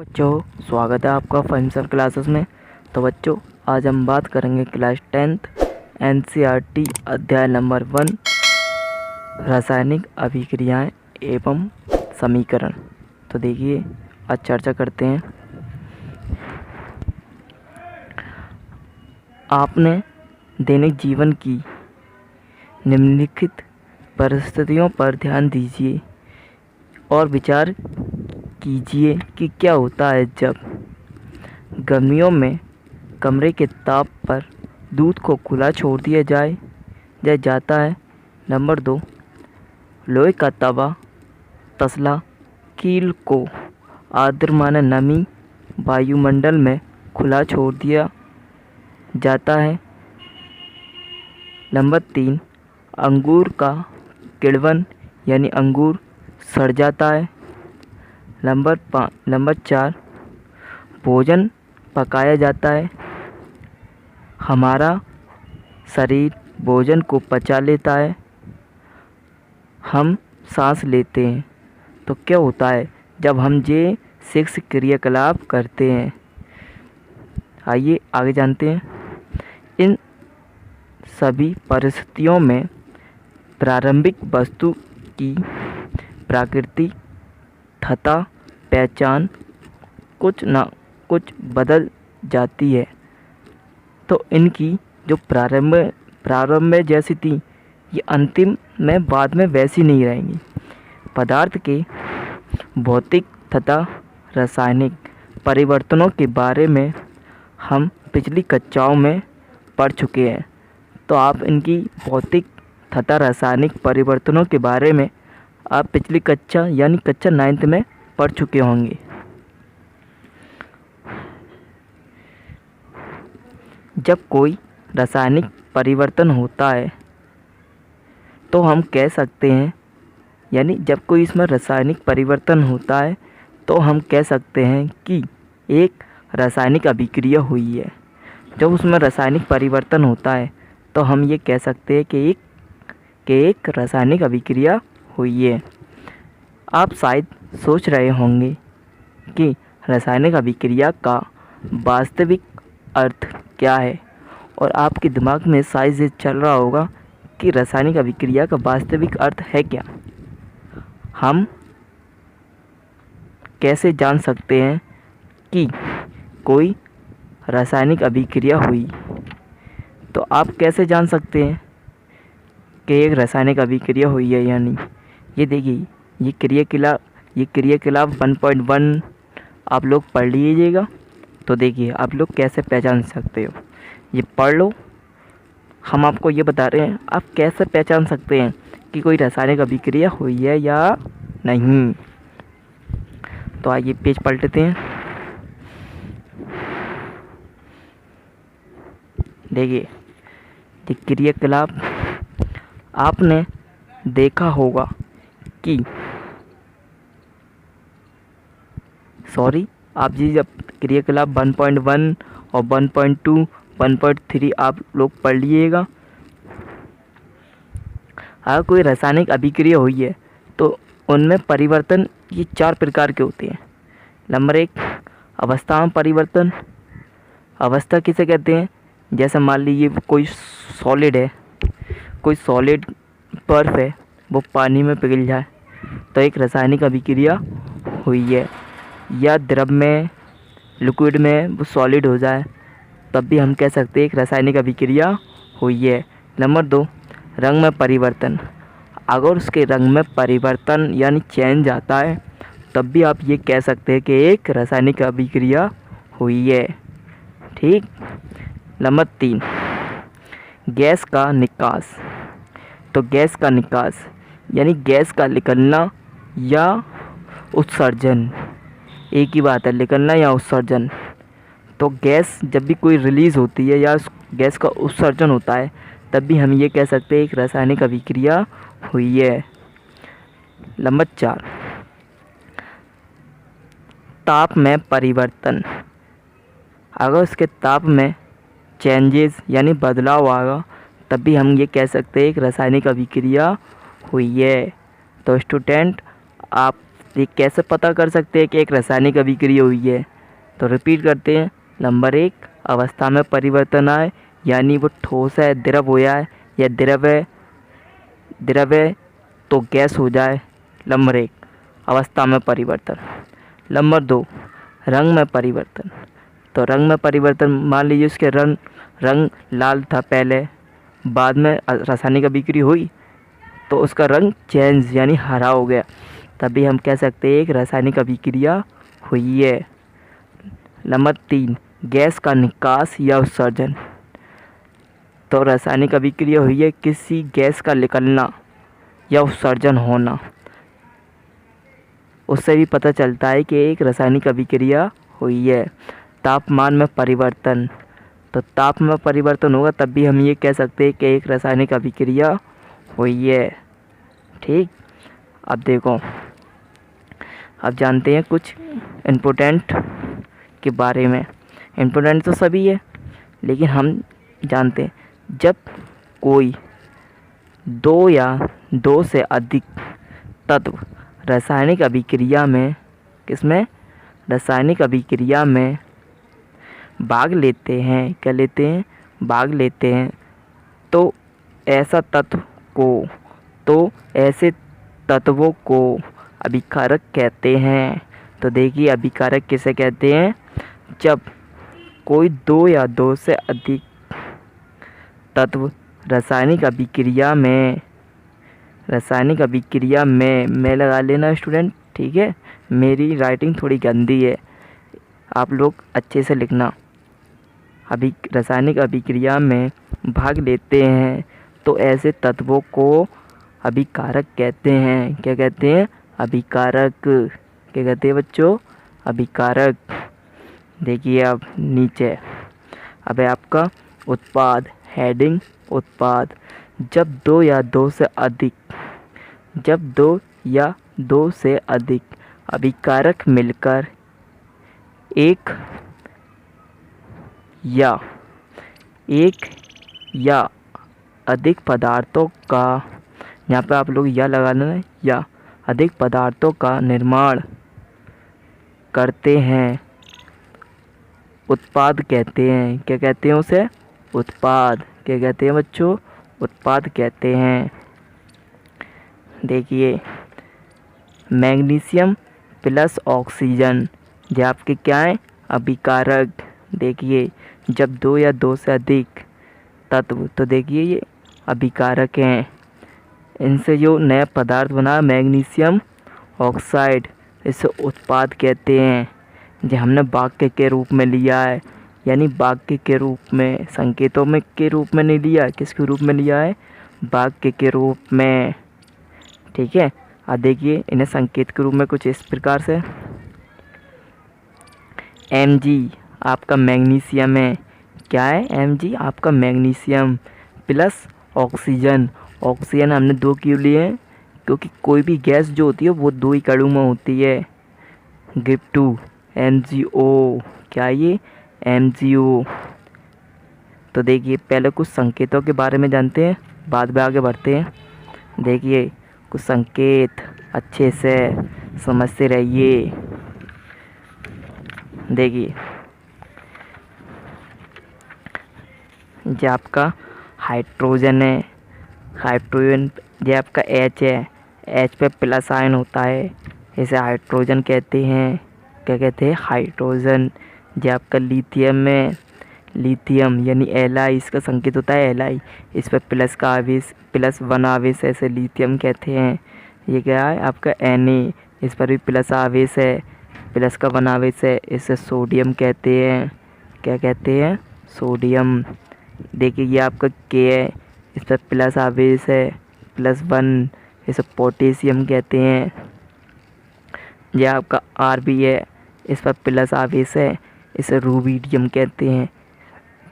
बच्चों, स्वागत है आपका फाइव क्लासेस में। तो बच्चों, आज हम बात करेंगे क्लास 10th एनसीईआरटी अध्याय नंबर 1 रासायनिक अभिक्रियाएं एवं समीकरण। तो देखिए, आज चर्चा करते हैं। आपने दैनिक जीवन की निम्नलिखित परिस्थितियों पर ध्यान दीजिए और विचार कीजिए कि क्या होता है जब गर्मियों में कमरे के ताप पर दूध को खुला छोड़ दिया जाता है। नंबर 2, लोहे का तवा तसला कील को आर्द्रमान नमी वायुमंडल में खुला छोड़ दिया जाता है। नंबर 3, अंगूर का किण्वन यानी अंगूर सड़ जाता है। नंबर 4, भोजन पकाया जाता है। हमारा शरीर भोजन को पचा लेता है। हम सांस लेते हैं। तो क्या होता है जब हम ये 6 क्रियाकलाप करते हैं? आइए आगे जानते हैं। इन सभी परिस्थितियों में प्रारंभिक वस्तु की प्रकृति तथा पहचान कुछ न कुछ बदल जाती है। तो इनकी जो प्रारंभ में जैसी थी, ये अंतिम में बाद में वैसी नहीं रहेंगी। पदार्थ के भौतिक तथा रासायनिक परिवर्तनों के बारे में हम पिछली कक्षाओं में पढ़ चुके हैं। तो आप इनकी भौतिक तथा रासायनिक परिवर्तनों के बारे में आप पिछली कक्षा यानी कक्षा 9th में पढ़ चुके होंगे। जब कोई रासायनिक परिवर्तन होता है तो हम कह सकते हैं, यानी जब कोई इसमें रासायनिक परिवर्तन होता है तो हम कह सकते हैं कि एक रासायनिक अभिक्रिया हुई है। जब उसमें रासायनिक परिवर्तन होता है तो हम ये कह सकते हैं कि एक रासायनिक अभिक्रिया हुई है। आप शायद सोच रहे होंगे कि रासायनिक अभिक्रिया का वास्तविक अर्थ क्या है, और आपके दिमाग में शायद ये चल रहा होगा कि रासायनिक अभिक्रिया का वास्तविक अर्थ है क्या। हम कैसे जान सकते हैं कि कोई रासायनिक अभिक्रिया हुई? तो आप कैसे जान सकते हैं कि एक रासायनिक अभिक्रिया हुई है या नहीं? ये देखिए, ये क्रियाकलाप 1.1 आप लोग पढ़ लीजिएगा। तो देखिए, आप लोग कैसे पहचान सकते हो, ये पढ़ लो। हम आपको ये बता रहे हैं आप कैसे पहचान सकते हैं कि कोई रासायनिक अभिक्रिया हुई है या नहीं। तो आइए पेज पलटते हैं। देखिए, ये क्रियाकलाप आपने देखा होगा कि आप जी जब क्रियाकलाप 1.1 और 1.2 1.3 आप लोग पढ़ लीजिएगा। अगर कोई रासायनिक अभिक्रिया हुई है तो उनमें परिवर्तन ये 4 प्रकार के होते हैं। नंबर 1, अवस्था में परिवर्तन। अवस्था किसे कहते हैं? जैसे मान लीजिए कोई सॉलिड है, कोई सॉलिड बर्फ है, वो पानी में पिघल जाए तो एक रासायनिक अभिक्रिया हुई है। या द्रव में, लिक्विड में वो सॉलिड हो जाए तब भी हम कह सकते हैं एक रासायनिक अभिक्रिया हुई है। नंबर 2, रंग में परिवर्तन। अगर उसके रंग में परिवर्तन यानी चेंज आता है तब भी आप ये कह सकते हैं कि एक रासायनिक अभिक्रिया हुई है। ठीक। नंबर 3, गैस का निकास। तो गैस का निकास यानी गैस का निकलना या उत्सर्जन, एक ही बात है, निकलना या उत्सर्जन। तो गैस जब भी कोई रिलीज़ होती है या गैस का उत्सर्जन होता है तब भी हम ये कह सकते हैं एक रासायनिक अभिक्रिया हुई है। नंबर 4, ताप में परिवर्तन। अगर उसके ताप में चेंजेस यानी बदलाव आएगा तब भी हम ये कह सकते हैं एक रासायनिक अभिक्रिया हुई है। तो स्टूडेंट, आप ये कैसे पता कर सकते हैं कि एक रासायनिक अभिक्रिया हुई है? तो रिपीट करते हैं। नंबर 1, अवस्था में परिवर्तन आए, यानी वो ठोस है, द्रव हो जाए, या द्रव है तो गैस हो जाए। नंबर 1, अवस्था में परिवर्तन। नंबर 2, रंग में परिवर्तन। तो रंग में परिवर्तन, मान लीजिए उसके रंग लाल था पहले, बाद में रासायनिक अभिक्रिया हुई तो उसका रंग चेंज यानी हरा हो गया, तभी हम कह सकते हैं एक रासायनिक अभिक्रिया हुई है। नंबर 3, गैस का निकास या उत्सर्जन। तो रासायनिक अभिक्रिया हुई है किसी गैस का निकलना या उत्सर्जन होना, उससे भी पता चलता है कि एक रासायनिक अभिक्रिया हुई है। तापमान में परिवर्तन। तो तापमान में परिवर्तन होगा तब भी हम ये कह सकते हैं कि एक रासायनिक अभिक्रिया हुई है। ठीक, अब देखो, अब जानते हैं कुछ इम्पोर्टेंट के बारे में। इम्पोर्टेंट तो सभी है, लेकिन हम जानते हैं जब कोई 2 या 2 से अधिक तत्व रासायनिक अभिक्रिया में रासायनिक अभिक्रिया में भाग लेते हैं, क्या लेते हैं? भाग लेते हैं, तो ऐसे तत्वों को अभिकारक कहते हैं। तो देखिए, अभिकारक किसे कहते हैं? जब कोई 2 या 2 से अधिक तत्व रासायनिक अभिक्रिया में मैं लगा लेना स्टूडेंट, ठीक है? मेरी राइटिंग थोड़ी गंदी है, आप लोग अच्छे से लिखना। रासायनिक अभिक्रिया में भाग लेते हैं तो ऐसे तत्वों को अभिकारक कहते हैं। क्या कहते हैं? अभिकारक। क्या कहते हैं बच्चों? अभिकारक। देखिए अब नीचे, अब है आपका उत्पाद, हेडिंग उत्पाद। जब 2 या 2 से अधिक अभिकारक मिलकर एक या अधिक पदार्थों का, यहाँ पे आप लोग या लगा लेना, या अधिक पदार्थों का निर्माण करते हैं, उत्पाद कहते हैं। क्या कहते हैं उसे? उत्पाद। क्या कहते हैं बच्चों? उत्पाद कहते हैं। देखिए, मैग्नीशियम प्लस ऑक्सीजन, ये आपके क्या है? अभिकारक। देखिए, जब 2 या 2 से अधिक तत्व, तो देखिए ये अभिकारक हैं। इनसे जो नया पदार्थ बना मैग्नीशियम ऑक्साइड, इसे उत्पाद कहते हैं। जो हमने वाक्य के रूप में लिया है, यानी वाक्य के रूप में, संकेतों में के रूप में नहीं लिया, किसके रूप में लिया है? वाक्य के रूप में। ठीक है, अब देखिए इन्हें संकेत के रूप में कुछ इस प्रकार से, Mg आपका मैग्नीशियम है। क्या है? Mg आपका मैग्नीशियम प्लस ऑक्सीजन। ऑक्सीजन हमने 2 क्यों लिए हैं? क्योंकि कोई भी गैस जो होती है वो 2 ही कणों में होती है। Give to MgO। क्या ये? MgO। तो देखिए, पहले कुछ संकेतों के बारे में जानते हैं, बाद में आगे बढ़ते हैं। देखिए, कुछ संकेत अच्छे से समझते रहिए। देखिए, ये आपका हाइड्रोजन है, हाइड्रोजन, ये आपका H है, H पे प्लस आयन होता है, इसे हाइड्रोजन कहते हैं। क्या कहते हैं? हाइड्रोजन। ये आपका लिथियम है, लिथियम यानी Li, इसका संकेत होता है Li, इस पर प्लस का आवेश, +1 आवेश है, इसे लिथियम कहते हैं। ये क्या है? आपका Na, इस पर भी प्लस आवेश है, प्लस का 1 आवेश है, इसे सोडियम कहते हैं। क्या कहते हैं? सोडियम। देखिए, ये आपका K है, इस पर प्लस आवेश है, +1, इसे पोटेशियम कहते हैं। ये आपका Rb है, इस पर प्लस आवेश है, इसे रूबिडियम कहते हैं।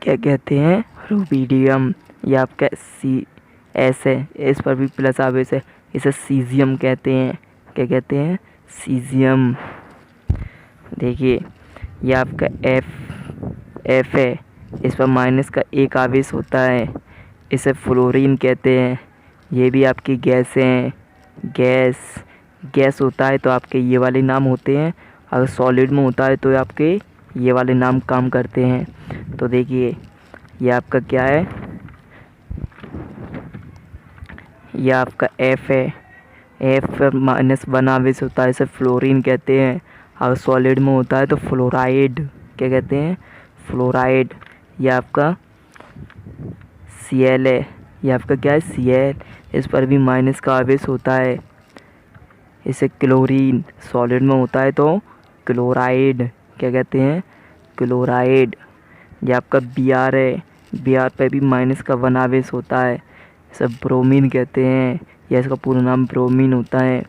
क्या कहते हैं? रूबिडियम। ये आपका CS है, इस पर भी प्लस आवेश है, इसे सीजियम कहते हैं। क्या कहते हैं? सीजियम। देखिए, ये आपका F है, इस पर माइनस का 1 आवेश होता है, इसे फ्लोरीन कहते हैं। ये भी आपकी गैस हैं, गैस। गैस होता है तो आपके ये वाले नाम होते हैं, अगर सॉलिड में होता है तो आपके ये वाले नाम काम करते हैं। तो देखिए ये आपका क्या है, ये आपका F है। F-1 आवेश होता है, इसे फ्लोरीन कहते हैं। अगर सॉलिड में होता है तो फ्लोराइड, क्या कहते हैं, फ्लोराइड। ये आपका Cl है, ये आपका क्या है, Cl, इस पर भी माइनस का आवेश होता है, इसे क्लोरीन। सॉलिड में होता है तो क्लोराइड, क्या कहते हैं, क्लोराइड। ये आपका Br है, Br पे भी माइनस का 1 आवेश होता है, इसे ब्रोमीन कहते हैं, या इसका पूरा नाम ब्रोमीन होता है।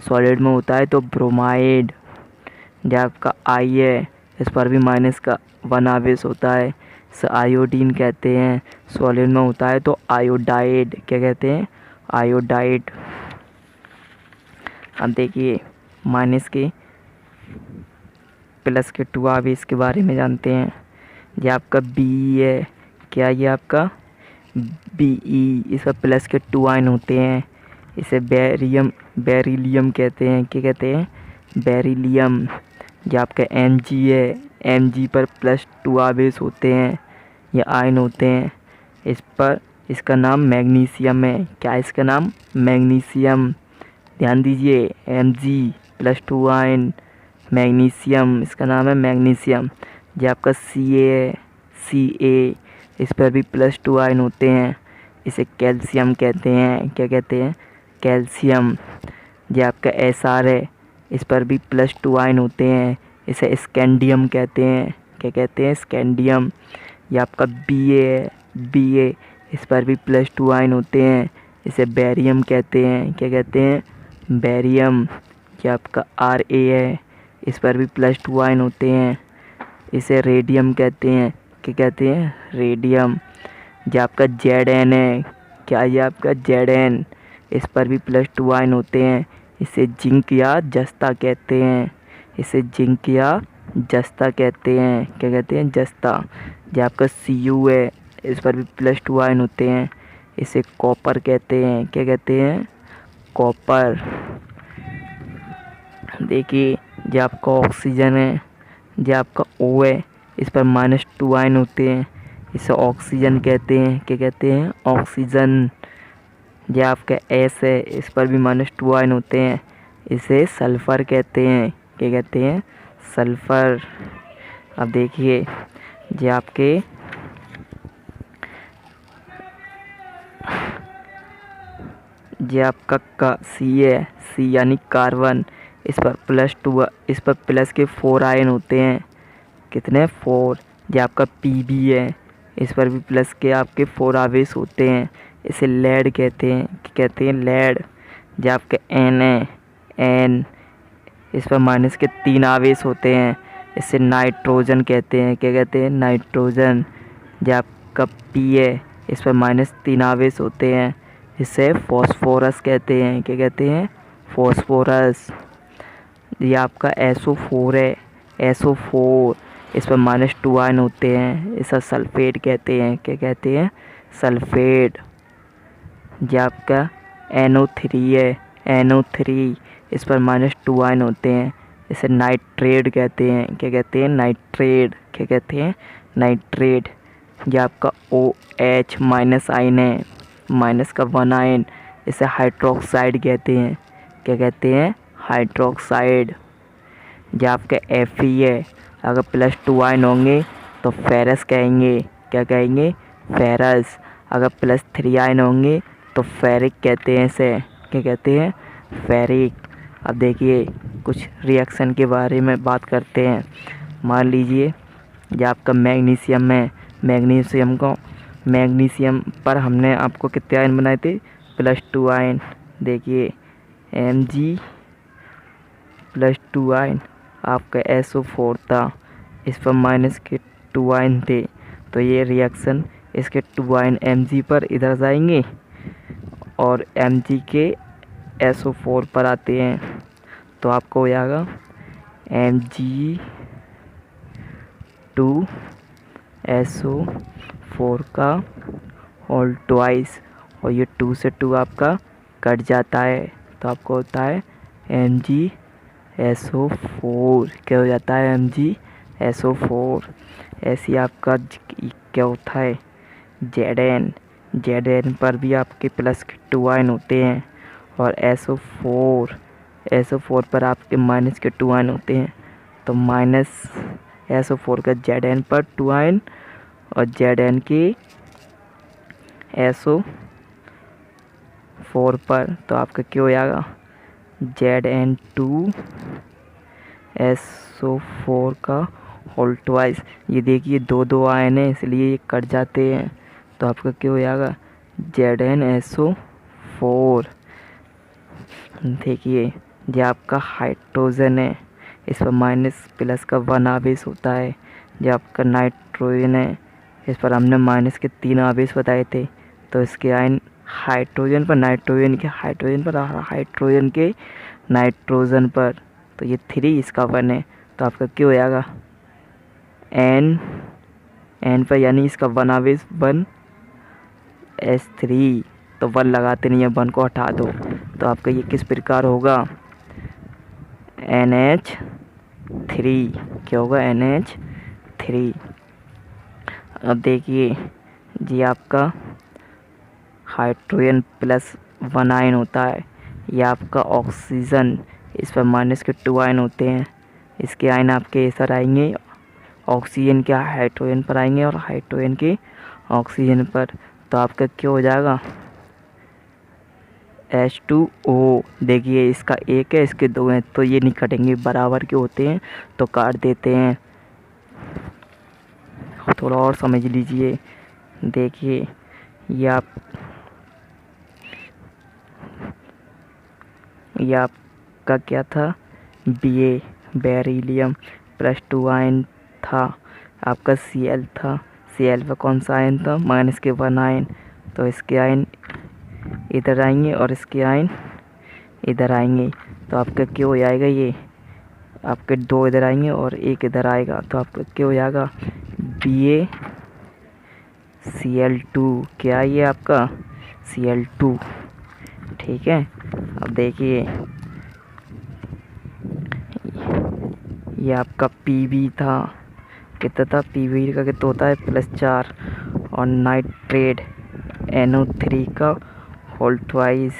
सॉलिड में होता है तो ब्रोमाइड। जो आपका I है, इस पर भी माइनस का 1 आवेश होता है, इसे आयोडीन कहते हैं। सॉलिड में होता है तो आयोडाइड, क्या कहते हैं, आयोडाइड। अब देखिए माइनस के प्लस के 2 आवेश के बारे में जानते हैं। ये आपका Be है, क्या ये आपका Be, इसका प्लस के 2 आयन होते हैं, इसे बेरिलियम कहते हैं, क्या कहते हैं, बेरिलियम। ये आपका Mg है, Mg पर प्लस 2 आवेश होते हैं, ये आयन होते हैं, इस पर इसका नाम मैग्नीशियम है। क्या इसका नाम, मैग्नीशियम। ध्यान दीजिए, Mg प्लस 2 आयन, मैग्नीशियम, इसका नाम है मैग्नीशियम। ये आपका Ca है, Ca, इस पर भी प्लस 2 आयन होते हैं, इसे कैल्शियम कहते हैं, क्या कहते हैं, कैल्शियम। ये आपका Sr है, इस पर भी प्लस 2 आयन होते हैं, इसे स्कैंडियम कहते हैं, क्या कहते हैं, स्कैंडियम। ये आपका Ba है, Ba, इस पर भी प्लस 2 आयन होते हैं, इसे बैरियम कहते हैं, क्या कहते हैं, बैरियम। ये आपका Ra है, इस पर भी प्लस 2 आयन होते हैं, इसे रेडियम कहते हैं, क्या कहते हैं, रेडियम। ये आपका Zn है, क्या ये आपका Zn, इस पर भी प्लस 2 आयन होते हैं, इसे जिंक या जस्ता कहते हैं, इसे जिंक या जस्ता कहते हैं, क्या कहते हैं, जस्ता। ये आपका Cu है, इस पर भी प्लस 2 आयन होते हैं, इसे कॉपर कहते हैं, क्या कहते हैं, कॉपर। देखिए ये आपका ऑक्सीजन है, ये आपका O है, इस पर माइनस 2 आयन होते हैं, इसे ऑक्सीजन कहते हैं, क्या कहते हैं, ऑक्सीजन। ये आपका S है, इस पर भी माइनस 2 आयन होते हैं, इसे सल्फ़र कहते हैं, क्या कहते हैं, सल्फ़र। अब देखिए ये आपके ये आपका C है, C यानी कार्बन, इस पर प्लस के 4 आयन होते हैं, कितने, 4। ये आपका Pb है, इस पर भी प्लस के आपके 4 आवेश होते हैं, इसे लेड कहते हैं, कहते हैं लेड। ये आपका N है, N, इस पर माइनस के 3 आवेश होते हैं, इसे नाइट्रोजन कहते हैं, क्या कहते हैं, नाइट्रोजन। ये आपका P है, इस पर माइनस 3 आवेश होते हैं, इसे फॉस्फोरस कहते हैं, क्या कहते हैं, फॉस्फोरस। ये आपका SO4 है, SO4, इस पर माइनस 2 आयन होते हैं, इसे सल्फेट कहते हैं, क्या कहते हैं, सल्फेट। ये आपका NO3 है, NO3, इस पर माइनस 2 आयन होते हैं, इसे नाइट्रेट कहते हैं, क्या कहते हैं, नाइट्रेट, क्या कहते हैं, नाइट्रेट। ये आपका OH माइनस आयन है, माइनस का 1 आयन, इसे हाइड्रोक्साइड कहते हैं, क्या कहते हैं, हाइड्रोक्साइड। ये आपका Fe है, अगर प्लस 2 आयन होंगे तो फेरस कहेंगे, क्या कहेंगे, फेरस। अगर प्लस 3 आयन होंगे तो फेरिक कहते हैं, इसे क्या कहते हैं, फेरिक। अब देखिए कुछ रिएक्शन के बारे में बात करते हैं। मान लीजिए ये आपका मैग्नीशियम है, मैग्नीशियम पर हमने आपको कितने आयन बनाए थे, प्लस 2 आयन। देखिए Mg प्लस 2 आयन, आपका SO4 था, इस पर माइनस के 2 आयन थे, तो ये रिएक्शन इसके 2 आयन Mg पर इधर जाएंगे और Mg के SO4 पर आते हैं, तो आपको हो जाएगा Mg2SO4 का होल ट्वाइस, और ये 2 से 2 आपका कट जाता है, तो आपको होता है MgSO4 क्या हो जाता है, MgSO4। ऐसी आपका क्या होता है, Zn पर भी आपके प्लस के 2 आयन होते हैं, और SO4 पर आपके माइनस के 2 आयन होते हैं। तो माइनस SO4 का Zn पर 2 आयन और Zn के SO4 पर, तो आपका क्या हो जाएगा, Zn2SO4 का होल ट्वाइस। ये देखिए 2 आयन है इसलिए ये कट जाते हैं, तो आपका क्या हो जाएगा, ZnSO4। देखिए ये आपका हाइड्रोजन है, इस पर माइनस प्लस का 1 आवेश होता है। जो आपका नाइट्रोजन है, इस पर हमने माइनस के 3 आवेश बताए थे। तो इसके आयन हाइड्रोजन पर नाइट्रोजन के नाइट्रोजन पर, तो ये 3 इसका 1 है। तो आपका क्या हो जाएगा, N पर यानी इसका 1 आवेश 1S3, तो 1 लगाते नहीं है, 1 को हटा दो। तो आपका ये किस प्रकार होगा, NH3। क्या होगा, NH3। अब देखिए ये आपका हाइड्रोजन प्लस 1 आयन होता है। ये आपका ऑक्सीजन, इस पर माइनस के 2 आयन होते हैं। इसके आयन आपके इधर आएंगे, ऑक्सीजन के हाइड्रोजन पर आएंगे और हाइड्रोजन के ऑक्सीजन पर। तो आपका क्या हो जाएगा, H2O। देखिए इसका 1 है, इसके 2 हैं, तो ये नहीं कटेंगे, बराबर के होते हैं, तो काट देते हैं। थोड़ा और समझ लीजिए। देखिए ये आपका क्या था, बेरिलियम प्लस 2 आयन था। आपका Cl था, Cl पर कौन सा आयन था, माइनस के 1 आयन। तो इसके आयन इधर आएंगे और इसके आयन इधर आएंगे। तो आपका क्या हो जाएगा, ये आपके 2 इधर आएंगे और 1 इधर आएगा। तो आपका क्या हो जाएगा, BaCl2। क्या है ये आपका, Cl2। ठीक है। अब देखिए ये आपका Pb था, कितना था, Pb का कितना होता है, +4। और नाइट्रेट NO3 का होल ट्वाइस,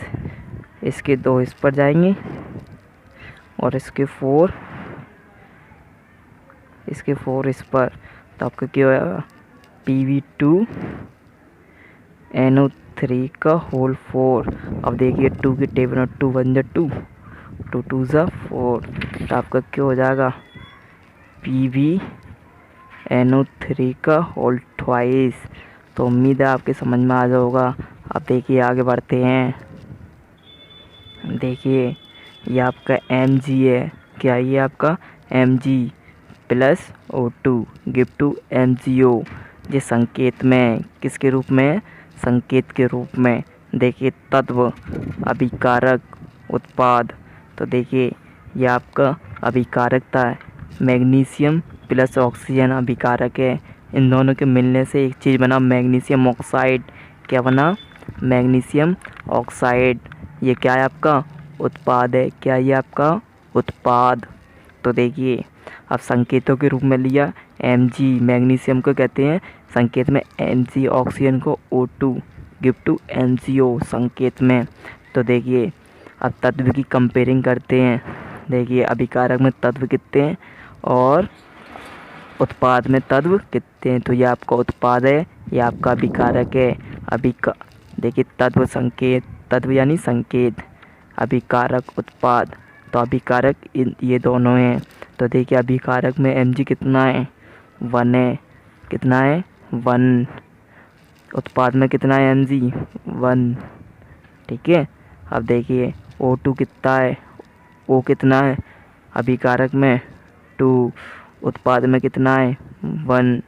इसके 2 इस पर जाएंगे और इसके 4 इस पर। तो आपका क्या होगा, Pb2NO3 का होल 4। अब देखिए 2 की टेबल में 2 1 जा 2, 2 2 जा 4। तो आपका क्या हो जाएगा, PbNO3 का होल ट्वाइस। तो उम्मीद है आपके समझ में आ जाएगा। अब देखिए आगे बढ़ते हैं। देखिए ये आपका Mg है, क्या ये आपका Mg plus O2 give to MgO। ये संकेत में किसके रूप में, संकेत के रूप में। देखिए तत्व, अभिकारक, उत्पाद। तो देखिए ये आपका अभिकारकता है, मैग्नीशियम प्लस ऑक्सीजन अभिकारक है। इन दोनों के मिलने से एक चीज़ बना, मैग्नीशियम ऑक्साइड। क्या बना, मैग्नीशियम ऑक्साइड। ये क्या है, आपका उत्पाद है। क्या ये आपका उत्पाद। तो देखिए अब संकेतों के रूप में लिया, Mg मैग्नीशियम को कहते हैं संकेत में, Mg ऑक्सीजन को O2 गिव टू MgO संकेत में। तो देखिए अब तत्व की कंपेयरिंग करते हैं। देखिए अभिकारक में तत्व कितने हैं और उत्पाद में तत्व कितने हैं। तो ये आपका उत्पाद है, ये आपका अभिकारक है। देखिए तत्व संकेत, तत्व यानी संकेत, अभिकारक उत्पाद। तो अभिकारक ये दोनों हैं। तो देखिए अभिकारक में Mg कितना है, 1 है। कितना है, 1। उत्पाद में कितना है, Mg 1। ठीक है। अब देखिए O2 कितना है, O कितना है अभिकारक में, 2। उत्पाद में कितना है, 1।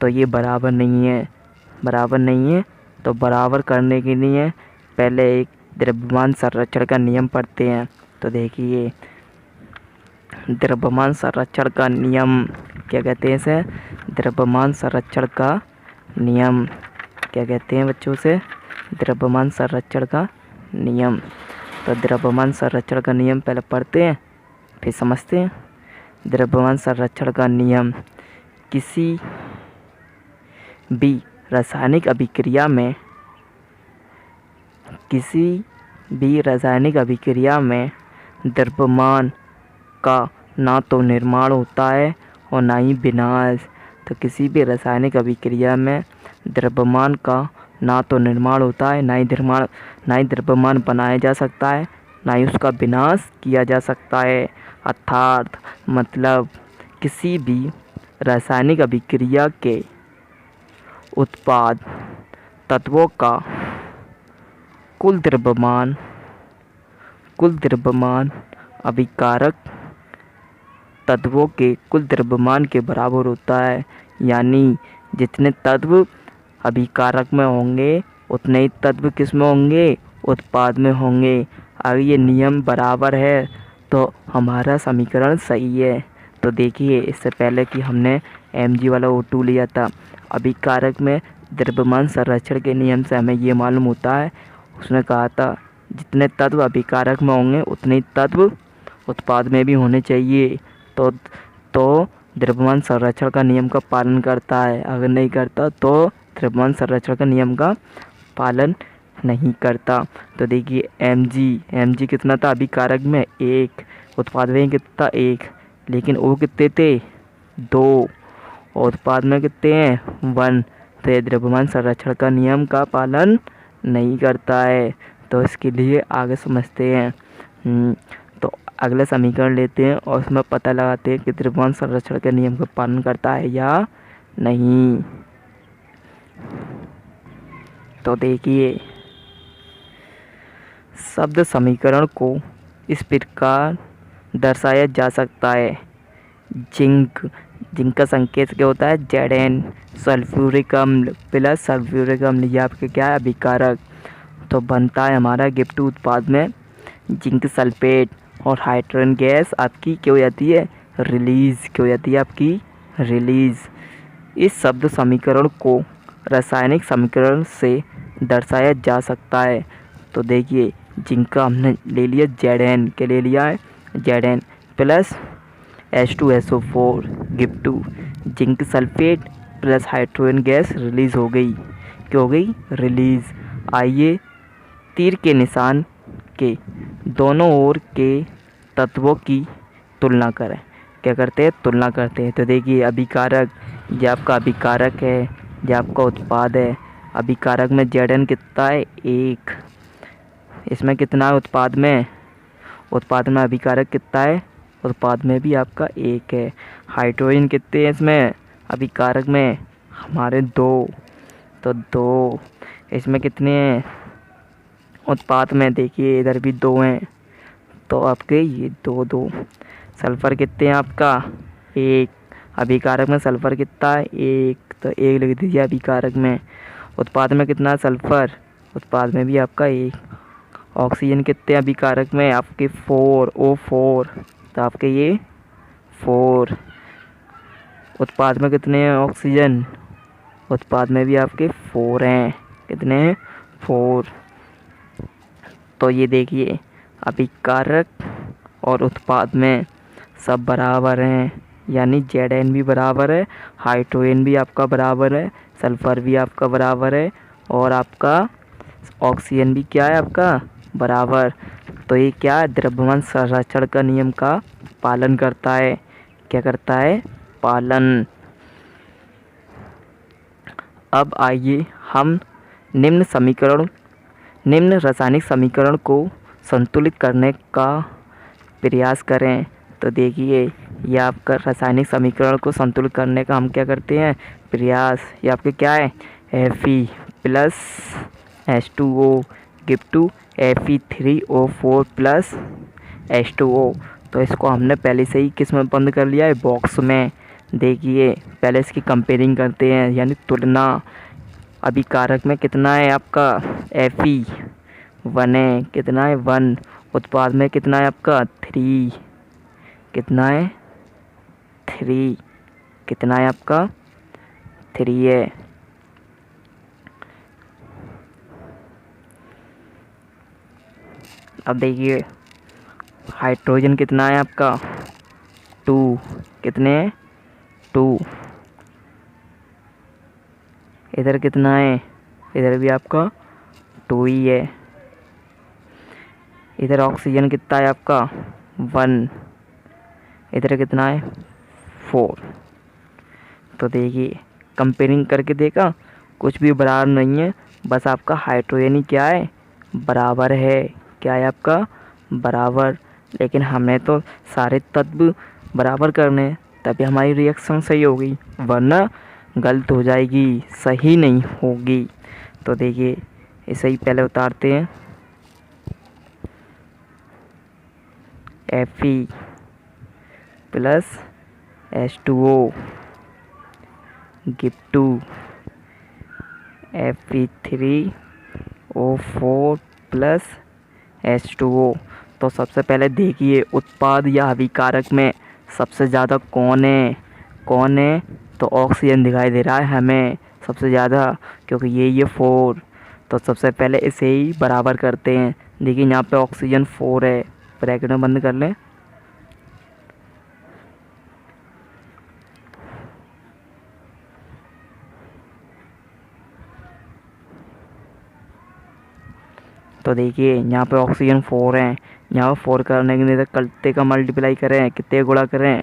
तो ये बराबर नहीं है, तो बराबर करने के लिए पहले एक द्रव्यमान संरक्षण का नियम पढ़ते हैं। तो देखिए द्रव्यमान संरक्षण का नियम क्या कहते हैं इसे, द्रव्यमान संरक्षण का नियम क्या कहते हैं बच्चों से, द्रव्यमान संरक्षण का नियम। तो द्रव्यमान संरक्षण का नियम पहले पढ़ते हैं फिर समझते हैं। द्रव्यमान संरक्षण का नियम, किसी भी रासायनिक अभिक्रिया में द्रव्यमान का ना तो निर्माण होता है और ना ही विनाश। तो किसी भी रासायनिक अभिक्रिया में द्रव्यमान का ना तो निर्माण होता है, ना ही द्रव्यमान बनाया जा सकता है, ना ही उसका विनाश किया जा सकता है। अर्थात मतलब किसी भी रासायनिक अभिक्रिया के उत्पाद तत्वों का कुल द्रव्यमान अभिकारक तत्वों के कुल द्रव्यमान के बराबर होता है। यानी जितने तत्व अभिकारक में होंगे उतने ही तत्व किस में होंगे, उत्पाद में होंगे। अगर ये नियम बराबर है तो हमारा समीकरण सही है। तो देखिए, इससे पहले कि हमने mg वाला O2 लिया था, अभिकारक में द्रव्यमान संरक्षण के नियम से हमें ये मालूम होता है, उसने कहा था जितने तत्व अभिकारक में होंगे उतने ही तत्व उत्पाद में भी होने चाहिए। तो द्रव्यमान संरक्षण का नियम का पालन करता है, अगर नहीं करता तो द्रव्यमान संरक्षण का नियम का पालन नहीं करता। तो देखिए mg कितना था अभिकारक में 1, उत्पाद में कितना 1, लेकिन O कितने थे 2 और उत्पाद में कितने हैं 1। तो ये द्रव्यमान संरक्षण का नियम का पालन नहीं करता है। तो इसके लिए आगे समझते हैं। तो अगला समीकरण लेते हैं और उसमें पता लगाते हैं कि द्रव्यमान संरक्षण के नियम का पालन करता है या नहीं। तो देखिए, शब्द समीकरण को इस प्रकार दर्शाया जा सकता है। जिंक का संकेत क्या होता है Zn, सल्फ्यूरिक अम्ल प्लस सल्फ्यूरिक अम्ल, ये आपके क्या है अभिकारक। तो बनता है हमारा गिफ्ट उत्पाद में जिंक सल्फेट और हाइड्रोजन गैस आपकी क्या हो जाती है रिलीज। इस शब्द समीकरण को रासायनिक समीकरण से दर्शाया जा सकता है। तो देखिए, जिंक का हमने ले लिया Zn, के ले लिया है Zn plus H2SO4 gift 2, zinc sulphate plus hydrogen gas release हो गई। क्या हो गई रिलीज़। आइए तीर के निशान के दोनों ओर के तत्वों की तुलना करें। क्या करते हैं, तुलना करते हैं। तो देखिए, अभिकारक, ये आपका अभिकारक है, ये आपका उत्पाद है। अभिकारक में Zn कितना है 1, इसमें कितना है उत्पाद में अभिकारक कितना है, उत्पाद में भी आपका 1 है। हाइड्रोजन कितने हैं इसमें अभिकारक में हमारे 2, तो 2। इसमें कितने हैं उत्पाद में, देखिए इधर भी 2 हैं, तो आपके ये 2। सल्फ़र कितने हैं आपका 1, अभिकारक में सल्फ़र कितना है 1, तो 1 लिख दीजिए अभिकारक में। उत्पाद में कितना सल्फ़र, उत्पाद में भी आपका 1। ऑक्सीजन कितने अभिकारक में आपके 4, O4, तो आपके ये 4। उत्पाद में कितने हैं ऑक्सीजन, उत्पाद में भी आपके 4 हैं। कितने हैं 4। तो ये देखिए, अभिकारक और उत्पाद में सब बराबर हैं, यानी Zn भी बराबर है, हाइड्रोजन भी आपका बराबर है, सल्फ़र भी आपका बराबर है और आपका ऑक्सीजन भी क्या है आपका बराबर। तो ये क्या है, द्रव्यमान संरक्षण का नियम का पालन करता है। क्या करता है, पालन। अब आइए हम निम्न रासायनिक समीकरण को संतुलित करने का प्रयास करें। तो देखिए, ये आपका रासायनिक समीकरण को संतुलित करने का हम क्या करते हैं प्रयास। ये आपके क्या है Fe प्लस H2O गिफ्ट टू Fe3O4 प्लस H2O। तो इसको हमने पहले से ही किस में बंद कर लिया है, बॉक्स में। देखिए, पहले इसकी कंपेयरिंग करते हैं, यानी तुलना। अभिकारक में कितना है आपका Fe1 है, कितना है 1। उत्पाद में कितना है आपका 3, कितना है 3, कितना है आपका 3 है। अब देखिए हाइड्रोजन कितना है आपका 2, कितने 2, इधर कितना है, इधर भी आपका 2 ही है। इधर ऑक्सीजन कितना है आपका 1, इधर कितना है 4। तो देखिए कंपेयरिंग करके देखा, कुछ भी बराबर नहीं है, बस आपका हाइड्रोजन ही क्या है बराबर है, क्या है आपका बराबर। लेकिन हमें तो सारे तत्व बराबर करने हैं, तभी हमारी रिएक्शन सही होगी, वरना गलत हो जाएगी, सही नहीं होगी। तो देखिए इसे ही पहले उतारते हैं, Fe plus H2O give to Fe3O4 plus H2O। तो सबसे पहले देखिए उत्पाद या अभिकारक में सबसे ज़्यादा कौन है, तो ऑक्सीजन दिखाई दे रहा है हमें सबसे ज़्यादा, क्योंकि ये 4। तो सबसे पहले इसे ही बराबर करते हैं। देखिए यहाँ पे ऑक्सीजन 4 है, ब्रैकेट में बंद कर लें। तो देखिए यहाँ पे ऑक्सीजन 4 है, यहाँ 4 करने के लिए कितने का मल्टीप्लाई करें, कितने गुणा करें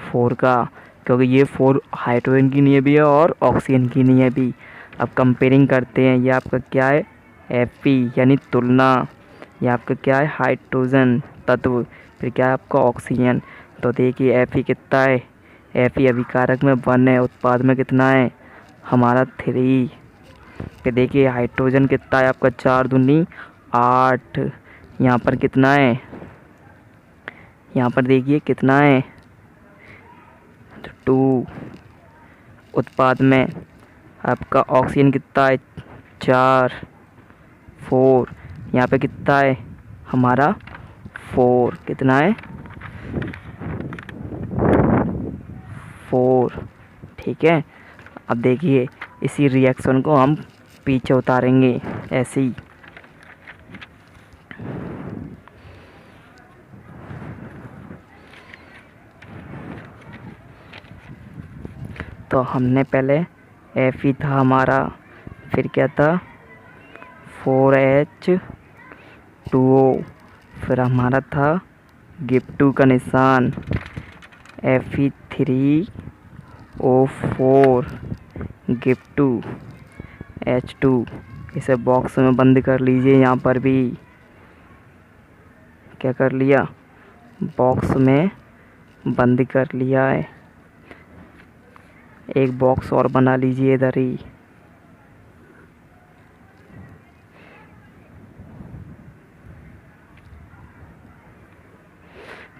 4 का, क्योंकि ये 4 हाइड्रोजन की नहीं है भी और ऑक्सीजन की नहीं है भी। अब कंपेयरिंग करते हैं, ये आपका क्या है Fe यानी तुलना, ये आपका क्या है हाइड्रोजन तत्व, फिर क्या है आपका ऑक्सीजन। तो देखिए Fe कितना है, Fe अभिकारक में 1 है, उत्पाद में कितना है हमारा 3। फिर देखिए हाइड्रोजन कितना है आपका 4 दूनी 8, यहाँ पर कितना है, यहाँ पर देखिए कितना है 2। उत्पाद में आपका ऑक्सीजन कितना है 4, 4, यहाँ पे कितना है हमारा 4, कितना है 4, ठीक है। अब देखिए इसी रिएक्शन को हम पीछे उतारेंगे ऐसे ही। तो हमने पहले Fe था हमारा, फिर क्या था 4H2O, फिर हमारा था गिव टू का निशान Fe3O4 गिव टू H2। इसे बॉक्स में बंद कर लीजिए, यहाँ पर भी क्या कर लिया, बॉक्स में बंद कर लिया है। एक बॉक्स और बना लीजिए इधर ही।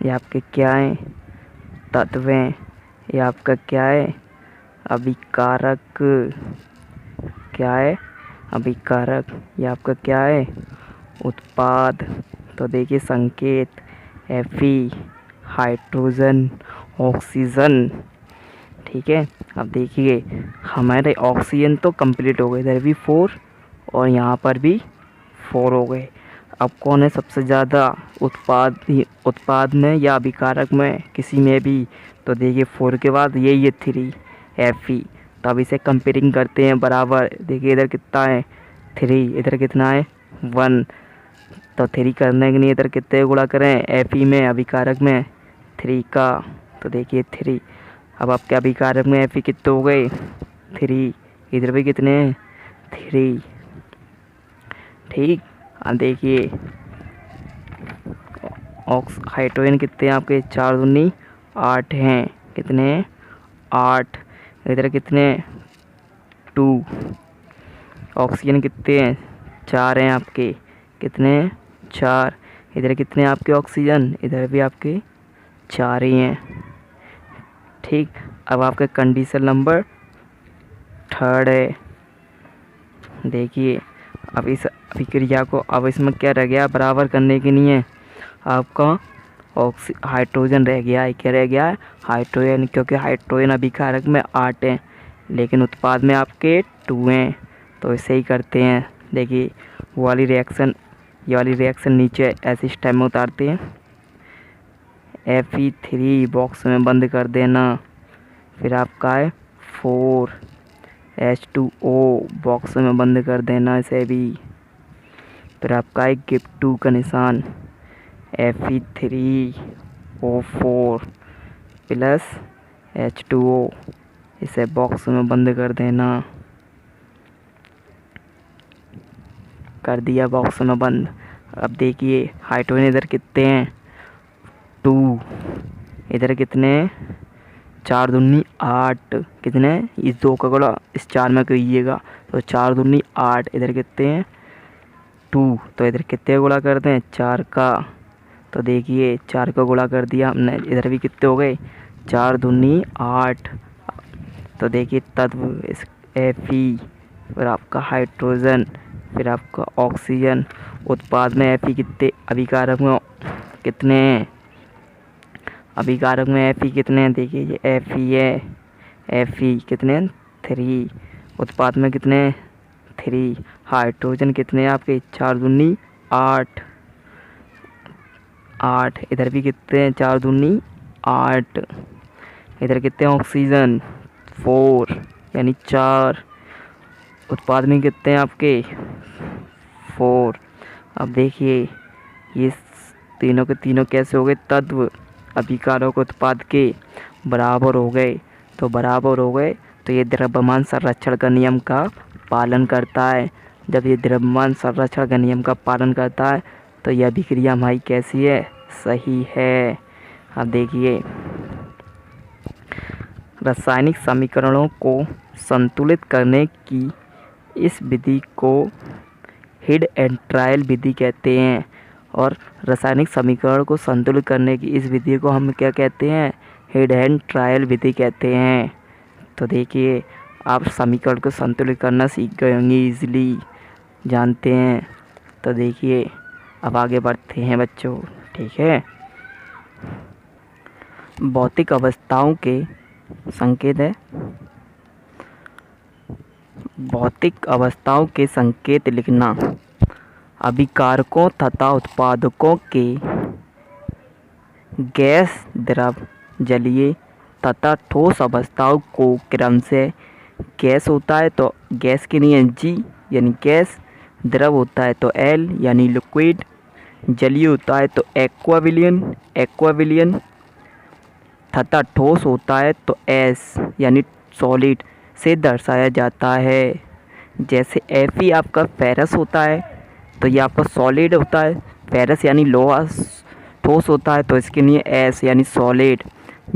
ये आपके क्या है तत्व हैं, ये आपका क्या है अभिकारक, क्या है अभिकारक, ये आपका क्या है उत्पाद। तो देखिए संकेत Fe हाइड्रोजन ऑक्सीजन, ठीक है। अब देखिए हमारे ऑक्सीजन तो कंप्लीट हो गए, इधर भी 4 और यहाँ पर भी 4 हो गए। अब कौन है सबसे ज़्यादा उत्पाद में या अभिकारक में, किसी में भी। तो देखिए 4 के बाद ये 3 Fe। तो अब इसे कंपेयरिंग करते हैं बराबर। देखिए इधर कितना है 3, इधर कितना है 1। तो 3 करने के लिए इधर कितने गुणा करें Fe में अभिकारक में 3 का। तो देखिए 3। अब आपके अभिकारक में Fe कितने हो गए 3, इधर भी कितने हैं 3, ठीक। अब देखिए हाइड्रोजन कितने हैं आपके 4 दूनी 8 हैं, कितने 8, इधर कितने 2। ऑक्सीजन कितने हैं 4 हैं आपके, कितने 4, इधर कितने आपके ऑक्सीजन, इधर भी आपके 4 ही हैं, ठीक। अब आपका कंडीशन नंबर 3 है। देखिए अब इस अभिक्रिया को, अब इसमें क्या रह गया बराबर करने के लिए, आपका हाइड्रोजन रह गया है, क्या रह गया है हाइड्रोजन, क्योंकि हाइड्रोजन अभिकारक में 8 हैं लेकिन उत्पाद में आपके 2 हैं। तो इसे ही करते हैं। देखिए वो वाली रिएक्शन ये वाली रिएक्शन नीचे ऐसे इस टाइम में उतारते हैं। Fe3 बॉक्स में बंद कर देना। फिर आपका है 4H2O बॉक्स में बंद कर देना इसे भी। फिर आपका है Gift2 का निशान Fe3O4 प्लस H2O, इसे बॉक्स में बंद कर देना। कर दिया बॉक्स में बंद। अब देखिए हाइड्रोजन इधर कितने हैं, 2। इधर कितने हैं, 4 दूनी 8। कितने, इस 2 का गुणा इस 4 में कीजिएगा तो 4 दूनी 8। इधर कितने हैं, 2। तो इधर कितने गुणा करते हैं, 4 का। तो देखिए 4 का गुणा कर दिया हमने। इधर भी कितने हो गए, 4 दूनी 8। तो देखिए तत्व इस Fe, फिर आपका हाइड्रोजन, फिर आपका ऑक्सीजन। उत्पाद में Fe कितने, अभिकारक में कितने हैं, अभिकारक में Fe कितने हैं, देखिए ये Fe है। Fe कितने हैं, 3। उत्पाद में कितने हैं, 3। हाइड्रोजन कितने हैं आपके, 4 दूनी 8। इधर भी कितने हैं, 4 दूनी 8। इधर कितने हैं, ऑक्सीजन 4 यानी 4। उत्पाद में कितने हैं आपके, 4। अब देखिए ये तीनों के तीनों कैसे हो गए, तत्व अभिकारक उत्पाद के बराबर हो गए। तो बराबर हो गए तो ये द्रव्यमान संरक्षण का नियम का पालन करता है। जब ये द्रव्यमान संरक्षण का नियम का पालन करता है तो यह अभिक्रिया हमारी कैसी है, सही है। अब देखिए रासायनिक समीकरणों को संतुलित करने की इस विधि को हिड एंड ट्रायल विधि कहते हैं। और रासायनिक समीकरण को संतुलित करने की इस विधि को हम क्या कहते हैं, हिड एंड ट्रायल विधि कहते हैं। तो देखिए आप समीकरण को संतुलित करना सीख गए होंगे, ईजिली जानते हैं। तो देखिए अब आगे बढ़ते हैं बच्चों, ठीक है। भौतिक अवस्थाओं के संकेत है, भौतिक अवस्थाओं के संकेत लिखना। अभिकारकों तथा उत्पादकों के गैस, द्रव, जलीय तथा ठोस अवस्थाओं को क्रम से, गैस होता है तो गैस के लिए G यानी गैस, द्रव होता है तो L यानी लिक्विड, जलीय होता है तो एक्वाविलियन तथा ठोस होता है तो S यानी सॉलिड से दर्शाया जाता है। जैसे Fe आपका फेरस होता है तो ये आपका सॉलिड होता है, फेरस यानी लोहा। ठोस होता है तो इसके लिए S यानी सॉलिड।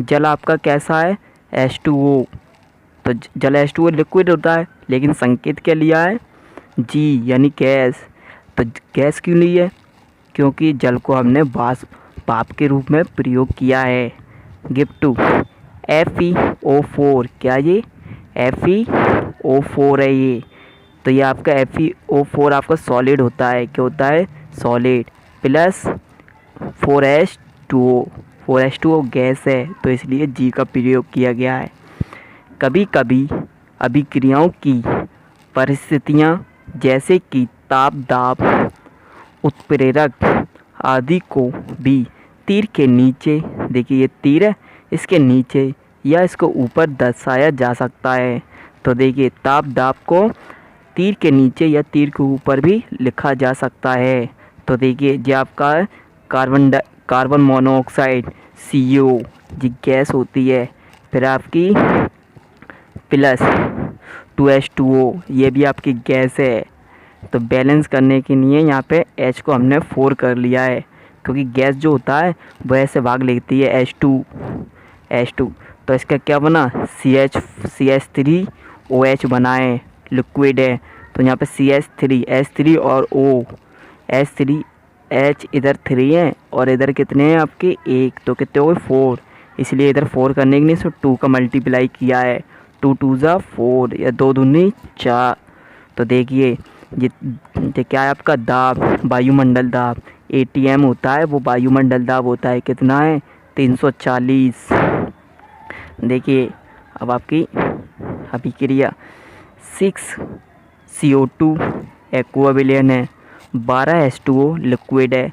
जल आपका कैसा है, H2O, तो जल H2O लिक्विड होता है, लेकिन संकेत क्या लिया है, G यानी गैस। तो गैस क्यों ली है, क्योंकि जल को हमने भाप के रूप में प्रयोग किया है। Gift2 FeO4, क्या ये FeO4 है ये। तो ये आपका FeO4 आपका सॉलिड होता है, क्या होता है, सॉलिड, प्लस 4H2O गैस है तो इसलिए G का प्रयोग किया गया है। कभी कभी अभिक्रियाओं की परिस्थितियाँ जैसे कि ताप, दाब, उत्प्रेरक आदि को भी तीर के नीचे, देखिए ये तीर है, इसके नीचे या इसको ऊपर दर्शाया जा सकता है। तो देखिए ताप, दाब को तीर के नीचे या तीर के ऊपर भी लिखा जा सकता है। तो देखिए ये आपका कार्बन मोनोऑक्साइड CO जी गैस होती है। फिर आपकी प्लस 2H2O ये भी आपकी गैस है। तो बैलेंस करने के लिए यहाँ पे H को हमने 4 कर लिया है, क्योंकि गैस जो होता है वह ऐसे भाग लेती है H2। तो इसका क्या बना, CH3OH बना है, लिक्विड है। तो यहाँ पे CH3 H3 और O, H इधर 3 है और इधर कितने हैं आपके 1, तो कितने हो गए 4। इसलिए इधर 4 करने के लिए इसको 2 का मल्टीप्लाई किया है, 2 2 जा 4 या 2 दूनी 4। तो देखिए ये क्या है आपका दाब, वायुमंडल दाब, ATM होता है वो वायुमंडल दाब होता है, कितना है 340। देखिए अब आपकी अभिक्रिया 6CO2 एक्वाविलियन है, 12H2O लिक्विड है।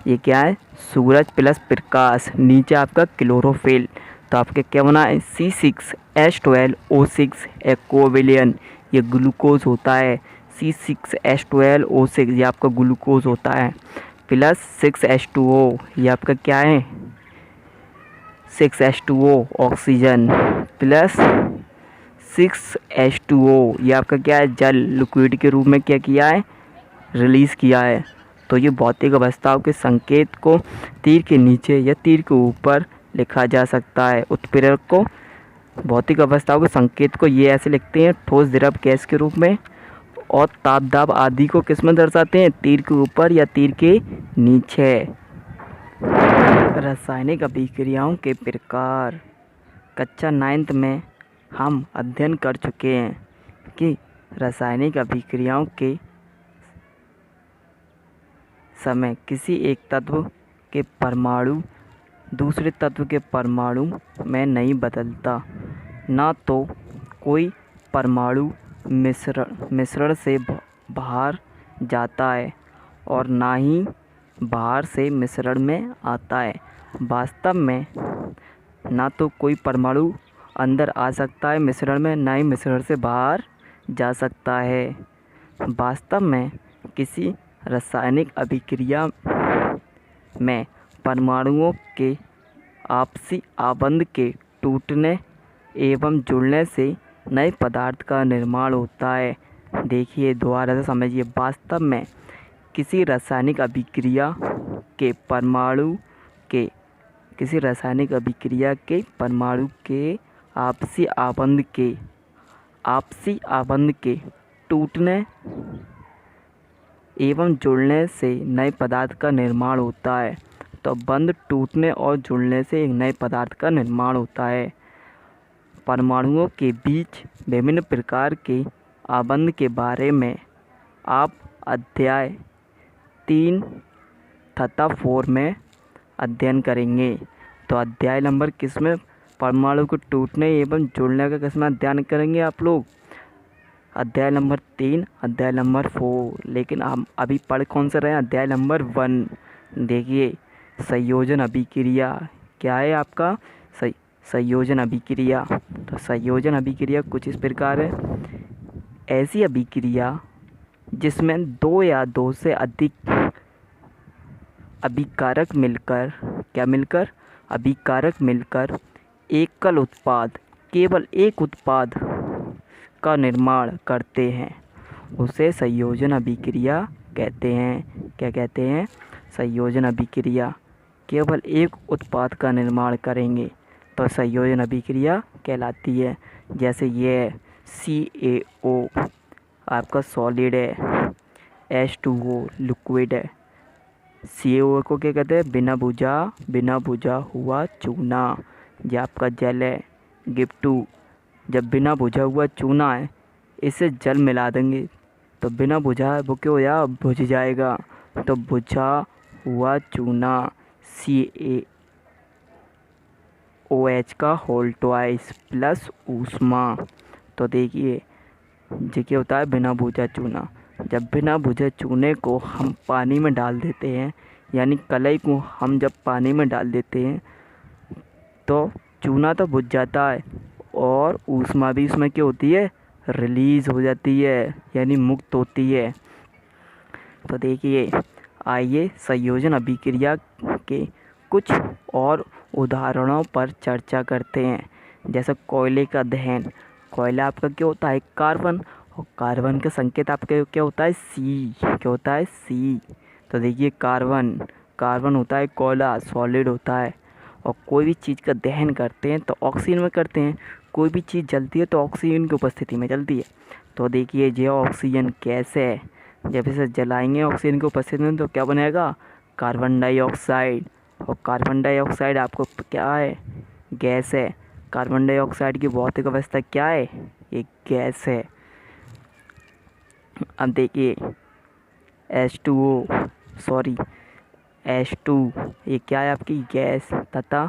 ये क्या है? सूरज प्लस प्रकाश, नीचे आपका क्लोरोफिल। तो आपके क्या बना है? C6H12O6 एक्वाविलियन, ये ग्लूकोज होता है। C6H12O6 ये आपका ग्लूकोज होता है, प्लस 6H2O ये आपका क्या है? 6H2O ऑक्सीजन, प्लस 6H2O ये आपका क्या है? जल, लिक्विड के रूप में क्या किया है? रिलीज़ किया है। तो ये भौतिक अवस्थाओं के संकेत को तीर के नीचे या तीर के ऊपर लिखा जा सकता है। उत्प्रेरक को, भौतिक अवस्थाओं के संकेत को ये ऐसे लिखते हैं ठोस, द्रव, गैस के रूप में, और ताप, दाब आदि को किस में दर्शाते हैं? तीर के ऊपर या तीर के नीचे। रासायनिक अभिक्रियाओं के प्रकार कक्षा 9th में हम अध्ययन कर चुके हैं कि रासायनिक अभिक्रियाओं के समय किसी एक तत्व के परमाणु दूसरे तत्व के परमाणु में नहीं बदलता। ना तो कोई परमाणु मिश्रण से बाहर जाता है और ना ही बाहर से मिश्रण में आता है। वास्तव में ना तो कोई परमाणु अंदर आ सकता है मिश्रण में, ना ही मिश्रण से बाहर जा सकता है। वास्तव में किसी रासायनिक अभिक्रिया में परमाणुओं के आपसी आबंध के टूटने एवं जुड़ने से नए पदार्थ का निर्माण होता है। देखिए, दोबारा से समझिए। वास्तव में किसी रासायनिक अभिक्रिया के परमाणु के आपसी आबंध के टूटने एवं जुड़ने से नए पदार्थ का निर्माण होता है। तो बंध टूटने और जुड़ने से एक नए पदार्थ का निर्माण होता है। परमाणुओं के बीच विभिन्न प्रकार के आबंध के बारे में आप अध्याय 3 तथा 4 में अध्ययन करेंगे। तो अध्याय नंबर किस में? परमाणु के टूटने एवं जुड़ने का किस में अध्ययन करेंगे आप लोग? अध्याय नंबर 3, अध्याय नंबर 4। लेकिन हम अभी पढ़ कौन से रहे हैं? अध्याय नंबर 1। देखिए, संयोजन अभिक्रिया क्या है आपका? संयोजन अभिक्रिया। तो संयोजन अभिक्रिया कुछ इस प्रकार है। ऐसी अभिक्रिया जिसमें दो या दो से अधिक अभिकारक मिलकर केवल एक उत्पाद का निर्माण करते हैं, उसे संयोजन अभिक्रिया कहते हैं। क्या कहते हैं? संयोजन अभिक्रिया। केवल एक उत्पाद का निर्माण करेंगे तो संयोजन अभिक्रिया कहलाती है। जैसे ये CaO आपका सॉलिड है, H2O लिक्विड है। CaO को क्या कहते हैं? बिना बुझा हुआ चूना। ये आपका जल है, Gift2। जब बिना बुझा हुआ चूना है, इसे जल मिला देंगे तो बिना बुझा वो क्या हो जाएगा? बुझ जाएगा। तो बुझा हुआ चूना CaOH का होल ट्वाइस प्लस ऊष्मा। तो देखिए, ये क्या होता है? बिना बुझा चूना। जब बिना बुझे चूने को हम पानी में डाल देते हैं, यानी कलई को हम जब पानी में डाल देते हैं तो चूना तो बुझ जाता है और ऊष्मा भी उसमें क्या होती है? रिलीज़ हो जाती है, यानी मुक्त होती है। तो देखिए, आइए संयोजन अभिक्रिया के कुछ और उदाहरणों पर चर्चा करते हैं। जैसे कोयले का दहन। कोयला आपका क्या होता है? कार्बन, और कार्बन का संकेत आपका क्या होता है? C। क्या होता है? C। तो देखिए, कार्बन होता है कोयला, सॉलिड होता है। और कोई भी चीज़ का दहन करते हैं तो ऑक्सीजन में करते हैं। कोई भी चीज़ जलती है तो ऑक्सीजन की उपस्थिति में जलती है। तो देखिए, ये ऑक्सीजन गैस है। जब इसे जलाएंगे ऑक्सीजन की उपस्थिति में तो क्या बनेगा? Carbon dioxide. और कार्बन डाइऑक्साइड आपको क्या है? गैस है। कार्बन डाइऑक्साइड की भौतिक अवस्था क्या है? एक गैस है। अब देखिए, H2 ये क्या है? आपकी गैस। तथा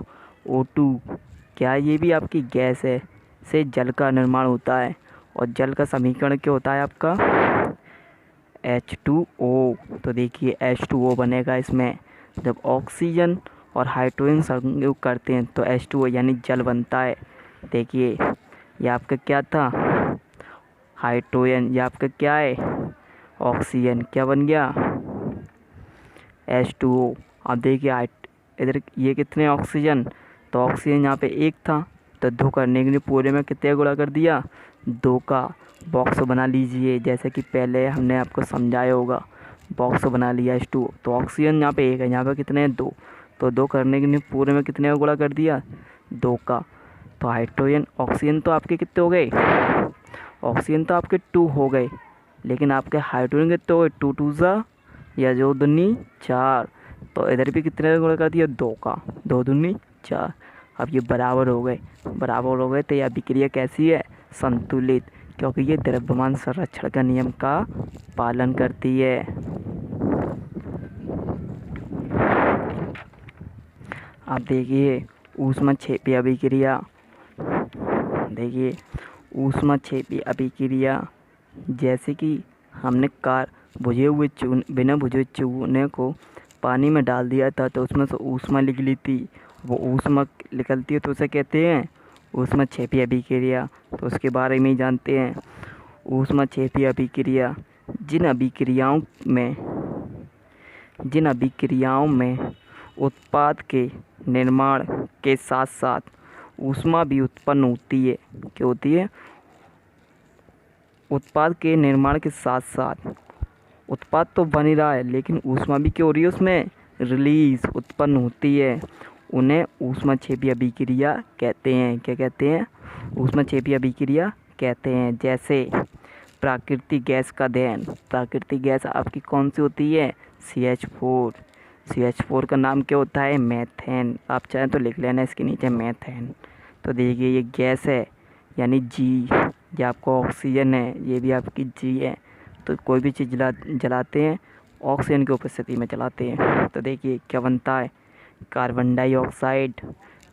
O2 क्या है? ये भी आपकी गैस है। से जल का निर्माण होता है। और जल का समीकरण क्या होता है आपका? H2O। तो देखिए H2O बनेगा इसमें। जब ऑक्सीजन और हाइड्रोजन संयोग करते हैं तो H2O यानी जल बनता है। देखिए ये आपका क्या था, हाइड्रोजन, ये आपका क्या है, ऑक्सीजन, क्या बन गया, H2O। अब देखिए इधर ये कितने ऑक्सीजन, तो ऑक्सीजन यहाँ पे एक था, तो 2 करने के लिए पूरे में कितने गुणा कर दिया, 2 का बॉक्स बना लीजिए, जैसे कि पहले हमने आपको समझाया होगा। बॉक्स बना लिया H2O। तो ऑक्सीजन यहाँ पे एक है, यहाँ पे कितने हैं, 2, तो 2 करने के लिए पूरे में कितने का गुणा कर दिया, 2 का। तो हाइड्रोजन, ऑक्सीजन तो आपके कितने हो गए, ऑक्सीजन तो आपके 2 हो गए, लेकिन आपके हाइड्रोजन कितने हो गए, 2 2 ज़ा या 2 दूनी 4। तो इधर भी कितने का गुणा कर दिया, 2 का, 2 दूनी 4। अब ये बराबर हो गए, बराबर हो गए, तो यह अभिक्रिया कैसी है, संतुलित, क्योंकि ये द्रव्यमान संरक्षण का नियम का पालन करती है। अब देखिए ऊष्मक्षेपी अभिक्रिया, देखिए ऊष्मक्षेपी अभिक्रिया, जैसे कि हमने बिना बुझे चूने को पानी में डाल दिया था, तो उसमें से ऊष्मा निकली थी, वो ऊष्मा निकलती है तो उसे कहते हैं ऊष्मक्षेपी अभिक्रिया। तो उसके बारे में ही जानते हैं। ऊष्मक्षेपी अभिक्रिया जिन अभिक्रियाओं में उत्पाद के निर्माण के साथ साथ ऊष्मा भी उत्पन्न होती है, क्या होती है, उत्पाद के निर्माण के साथ साथ उत्पाद तो बन ही रहा है, लेकिन ऊष्मा भी क्या हो रही है, उसमें रिलीज उत्पन्न होती है, उन्हें ऊष्मक्षेपी अभिक्रिया कहते हैं। क्या कहते हैं, ऊष्मक्षेपी अभिक्रिया कहते हैं। जैसे प्राकृतिक गैस का दहन, प्राकृतिक गैस आपकी कौन सी होती है, CH4। CH4 का नाम क्या होता है, मेथेन। आप चाहें तो लिख लेना इसके नीचे मेथेन। तो देखिए ये गैस है यानी G, ये आपका ऑक्सीजन है, ये भी आपकी G है। तो कोई भी चीज़ जलाते हैं ऑक्सीजन की उपस्थिति में जलाते हैं, तो देखिए क्या बनता है, carbon dioxide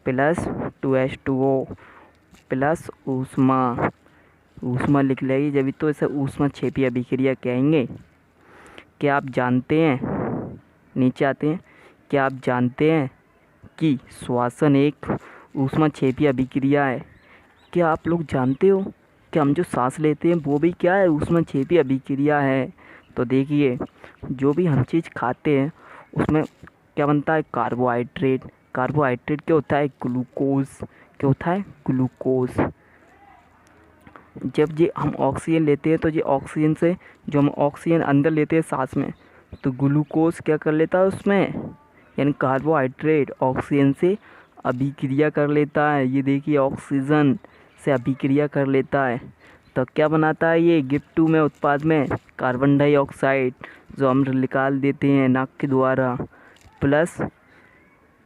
plus 2H2O plus ऊष्मा, ऊष्मा लिख लेगी जब तो इसे ऊष्मक्षेपी अभिक्रिया कहेंगे। क्या आप जानते हैं, नीचे आते हैं, क्या आप जानते हैं कि श्वसन एक ऊष्मक्षेपी अभिक्रिया है। क्या आप लोग जानते हो कि हम जो सांस लेते हैं वो भी क्या है, ऊष्मक्षेपी अभिक्रिया है। तो देखिए जो भी हम चीज़ खाते हैं उसमें क्या बनता है, कार्बोहाइड्रेट। कार्बोहाइड्रेट क्या होता है, ग्लूकोज। क्या होता है, ग्लूकोज। जब ये हम ऑक्सीजन लेते हैं तो ये ऑक्सीजन से, जो हम ऑक्सीजन अंदर लेते हैं सांस में, तो ग्लूकोज क्या कर लेता है उसमें, यानी कार्बोहाइड्रेट ऑक्सीजन से अभिक्रिया कर लेता है। ये देखिए ऑक्सीजन से अभिक्रिया कर लेता है, तो क्या बनाता है ये, गिफ्ट में उत्पाद में कार्बन डाइऑक्साइड जो हम निकाल देते हैं नाक के द्वारा, प्लस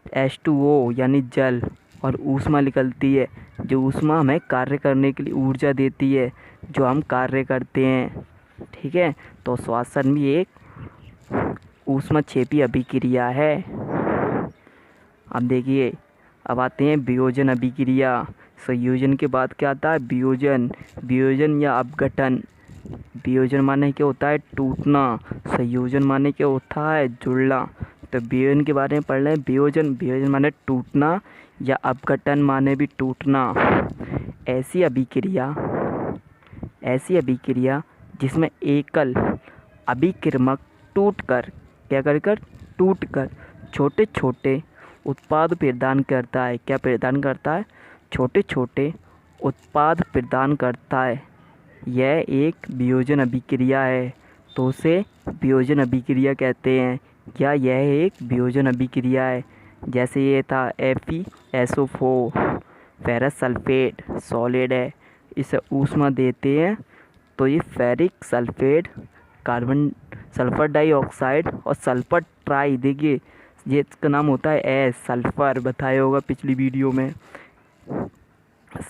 H2O यानी जल, और ऊष्मा निकलती है, जो ऊष्मा हमें कार्य करने के लिए ऊर्जा देती है, जो हम कार्य करते हैं। ठीक है, तो श्वसन भी एक ऊष्मक्षेपी अभिक्रिया है। अब देखिए अब आते हैं वियोजन अभिक्रिया। संयोजन के बाद क्या आता है, वियोजन। वियोजन या अपघटन। वियोजन माने क्या होता है, टूटना। संयोजन माने क्या होता है, जुड़ना। तो वियोजन के बारे में पढ़ लें। वियोजन माने टूटना, या अपघटन माने भी टूटना। ऐसी अभिक्रिया जिसमें एकल अभिक्रमक टूटकर, क्या कर टूटकर छोटे छोटे उत्पाद प्रदान करता है। क्या प्रदान करता है, छोटे छोटे उत्पाद प्रदान करता है, यह एक वियोजन अभिक्रिया है। तो उसे वियोजन अभिक्रिया कहते हैं, या यह एक वियोजन अभिक्रिया है। जैसे ये था FeSO4, फेरस सल्फेट सॉलिड है, इसे ऊष्मा देते हैं तो ये ferric sulphate, carbon sulphur dioxide और सल्फर ट्राई, देखिए ये इसका नाम होता है सल्फ़र, बताया होगा पिछली वीडियो में।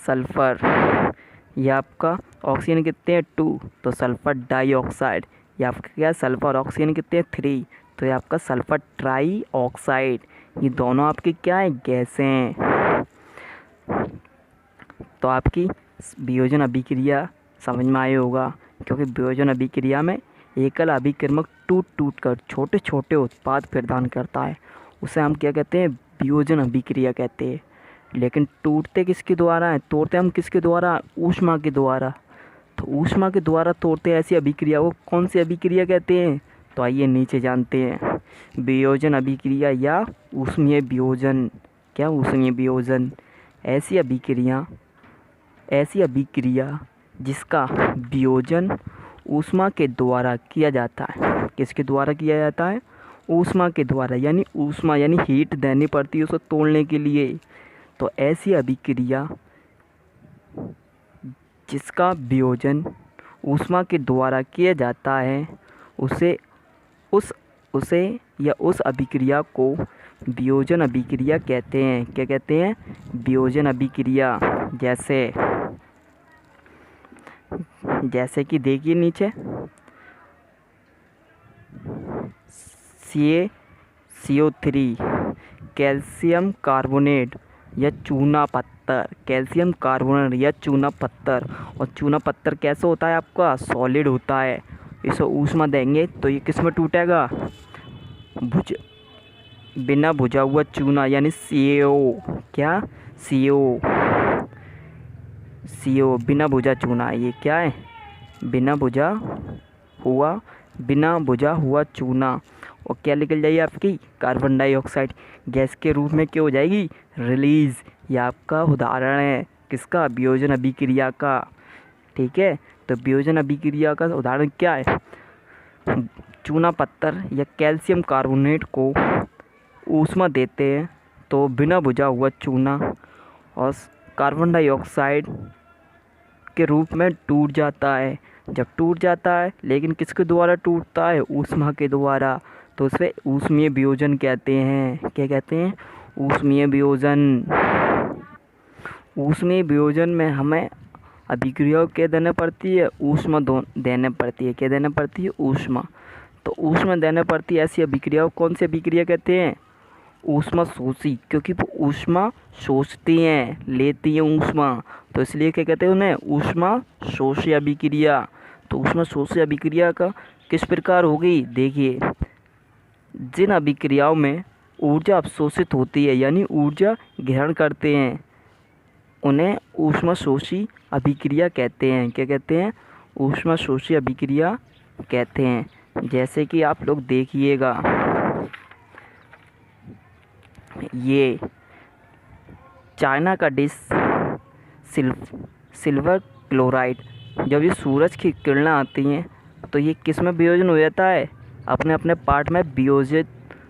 सल्फ़र, ये आपका ऑक्सीजन कितने हैं 2, तो सल्फर डाइऑक्साइड, ये आपका क्या है, सल्फर ऑक्सीजन कितने हैं 3, तो ये आपका सल्फर ट्राई ऑक्साइड। ये दोनों आपके क्या है, गैसें हैं। तो आपकी वियोजन अभिक्रिया समझ में आया होगा, क्योंकि वियोजन अभिक्रिया में एकल अभिक्रमक टूट टूट कर छोटे छोटे उत्पाद प्रदान करता है, उसे हम क्या कहते हैं, वियोजन अभिक्रिया कहते हैं। लेकिन टूटते किसके द्वारा है, तोड़ते हम किसके द्वारा, ऊष्मा के द्वारा। तो ऊष्मा के द्वारा तोड़ते ऐसी अभिक्रिया को कौन सी अभिक्रिया कहते हैं, तो आइए नीचे जानते हैं। वियोजन अभिक्रिया या ऊष्मीय वियोजन। क्या ऊष्मीय वियोजन? ऐसी अभिक्रिया जिसका वियोजन ऊष्मा के द्वारा किया जाता है। किसके द्वारा किया जाता है, ऊष्मा के द्वारा, यानी ऊष्मा यानी हीट देनी पड़ती है उसे तोड़ने के लिए। तो ऐसी अभिक्रिया जिसका वियोजन ऊष्मा के द्वारा किया जाता है उस अभिक्रिया को वियोजन अभिक्रिया कहते हैं। क्या कहते हैं, वियोजन अभिक्रिया। जैसे कि देखिए नीचे CO3 कैल्शियम कार्बोनेट या चूना पत्थर, कैल्शियम कार्बोनेट या चूना पत्थर। और चूना पत्थर कैसे होता है, आपका सॉलिड होता है। इसे ऊष्मा देंगे तो ये किस में टूटेगा, बिना बुझा हुआ चूना यानी CO। क्या, CO बिना बुझा चूना। ये क्या है, बिना बुझा हुआ चूना। और क्या निकल जाएगी आपकी, कार्बन डाइऑक्साइड गैस के रूप में क्या हो जाएगी, रिलीज़। यह आपका उदाहरण है किसका, वियोजन अभिक्रिया का। ठीक है, तो वियोजन अभिक्रिया का उदाहरण क्या है, चूना पत्थर या कैल्शियम कार्बोनेट को ऊष्मा देते हैं तो बिना बुझा हुआ चूना और कार्बन डाइऑक्साइड के रूप में टूट जाता है। जब टूट जाता है, लेकिन किसके द्वारा टूटता है, ऊष्मा के द्वारा, तो उसे ऊष्मीय वियोजन कहते हैं। क्या कहते हैं, ऊष्मीय वियोजन। ऊष्मीय वियोजन में हमें अभिक्रिया क्या देना पड़ती है, ऊष्मा देने पड़ती है। क्या देना पड़ती है, ऊष्मा। तो ऊष्मा देने पड़ती है ऐसी अभिक्रिया को कौन सी अभिक्रिया कहते हैं, ऊष्मा शोषी। क्योंकि वो ऊष्मा शोषती हैं, लेती हैं ऊष्मा, तो इसलिए क्या कहते हैं उन्हें, ऊष्मा शोषी अभिक्रिया। तो ऊष्मा शोषी अभिक्रिया का किस प्रकार होगी, देखिए, जिन अभिक्रियाओं में ऊर्जा अवशोषित होती है यानी ऊर्जा ग्रहण करते हैं उन्हें ऊष्मा शोषी अभिक्रिया कहते हैं। क्या कहते हैं, ऊष्मा शोषी अभिक्रिया कहते हैं। जैसे कि आप लोग देखिएगा, ये चाइना का डिश सिल्वर क्लोराइड, जब ये सूरज की किरणें आती हैं तो ये किस में वियोजन हो जाता है, अपने अपने पार्ट में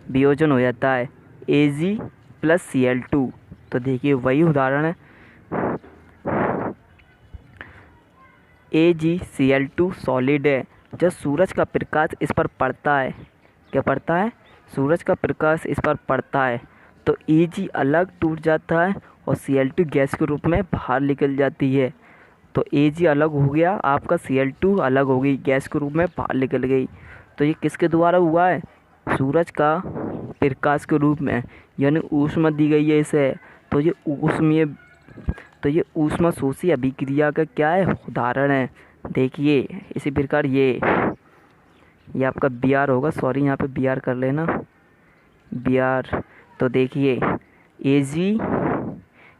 वियोजन हो जाता है, Ag+Cl2। तो देखिए वही उदाहरण है, AgCl2 सॉलिड है। जब सूरज का प्रकाश इस पर पड़ता है, क्या पड़ता है, सूरज का प्रकाश इस पर पड़ता है तो Ag अलग टूट जाता है और Cl2 गैस के रूप में बाहर निकल जाती है। तो Ag अलग हो गया, आपका Cl2 अलग हो गई, गैस के रूप में बाहर निकल गई। तो ये किसके द्वारा हुआ है, सूरज का प्रकाश के रूप में, यानी ऊष्मा दी गई है इसे। तो ये ऊष्मा शोषी अभिक्रिया का क्या है, उदाहरण है। देखिए इसी प्रकार ये आपका Br होगा, सॉरी यहाँ पे Br कर लेना, Br। तो देखिए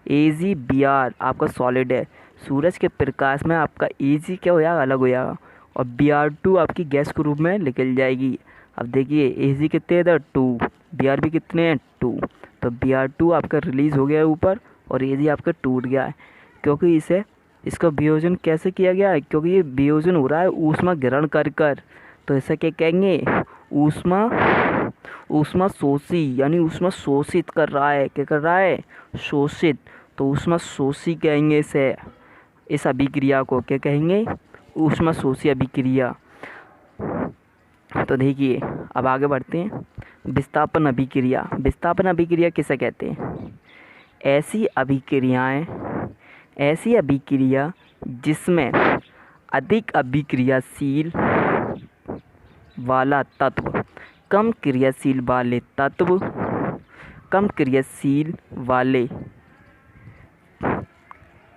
AgBr आपका सॉलिड है, सूरज के प्रकाश में आपका Ag क्या हो जाएगा, अलग हो जाएगा, और Br2 आपकी गैस के रूप में निकल जाएगी। अब देखिए Ag कितने इधर 2, Br भी कितने हैं 2, तो Br2 आपका रिलीज़ हो गया है ऊपर और Ag आपका टूट गया है, क्योंकि इसका वियोजन कैसे किया गया है, क्योंकि ये वियोजन हो रहा है ऊष्मा ग्रहण कर। तो ऐसा क्या कहेंगे, ऊष्मा शोषी, यानी ऊष्मा शोषित कर रहा है। क्या कर रहा है, शोषित। तो ऊष्मा शोषी कहेंगे इसे, इस अभिक्रिया को क्या कहेंगे, ऊष्मा शोषी अभिक्रिया। तो देखिए अब आगे बढ़ते हैं, विस्थापन अभिक्रिया। विस्थापन अभिक्रिया किसे कहते हैं, ऐसी अभिक्रिया जिसमें अधिक अभिक्रियाशील वाला तत्व कम क्रियाशील वाले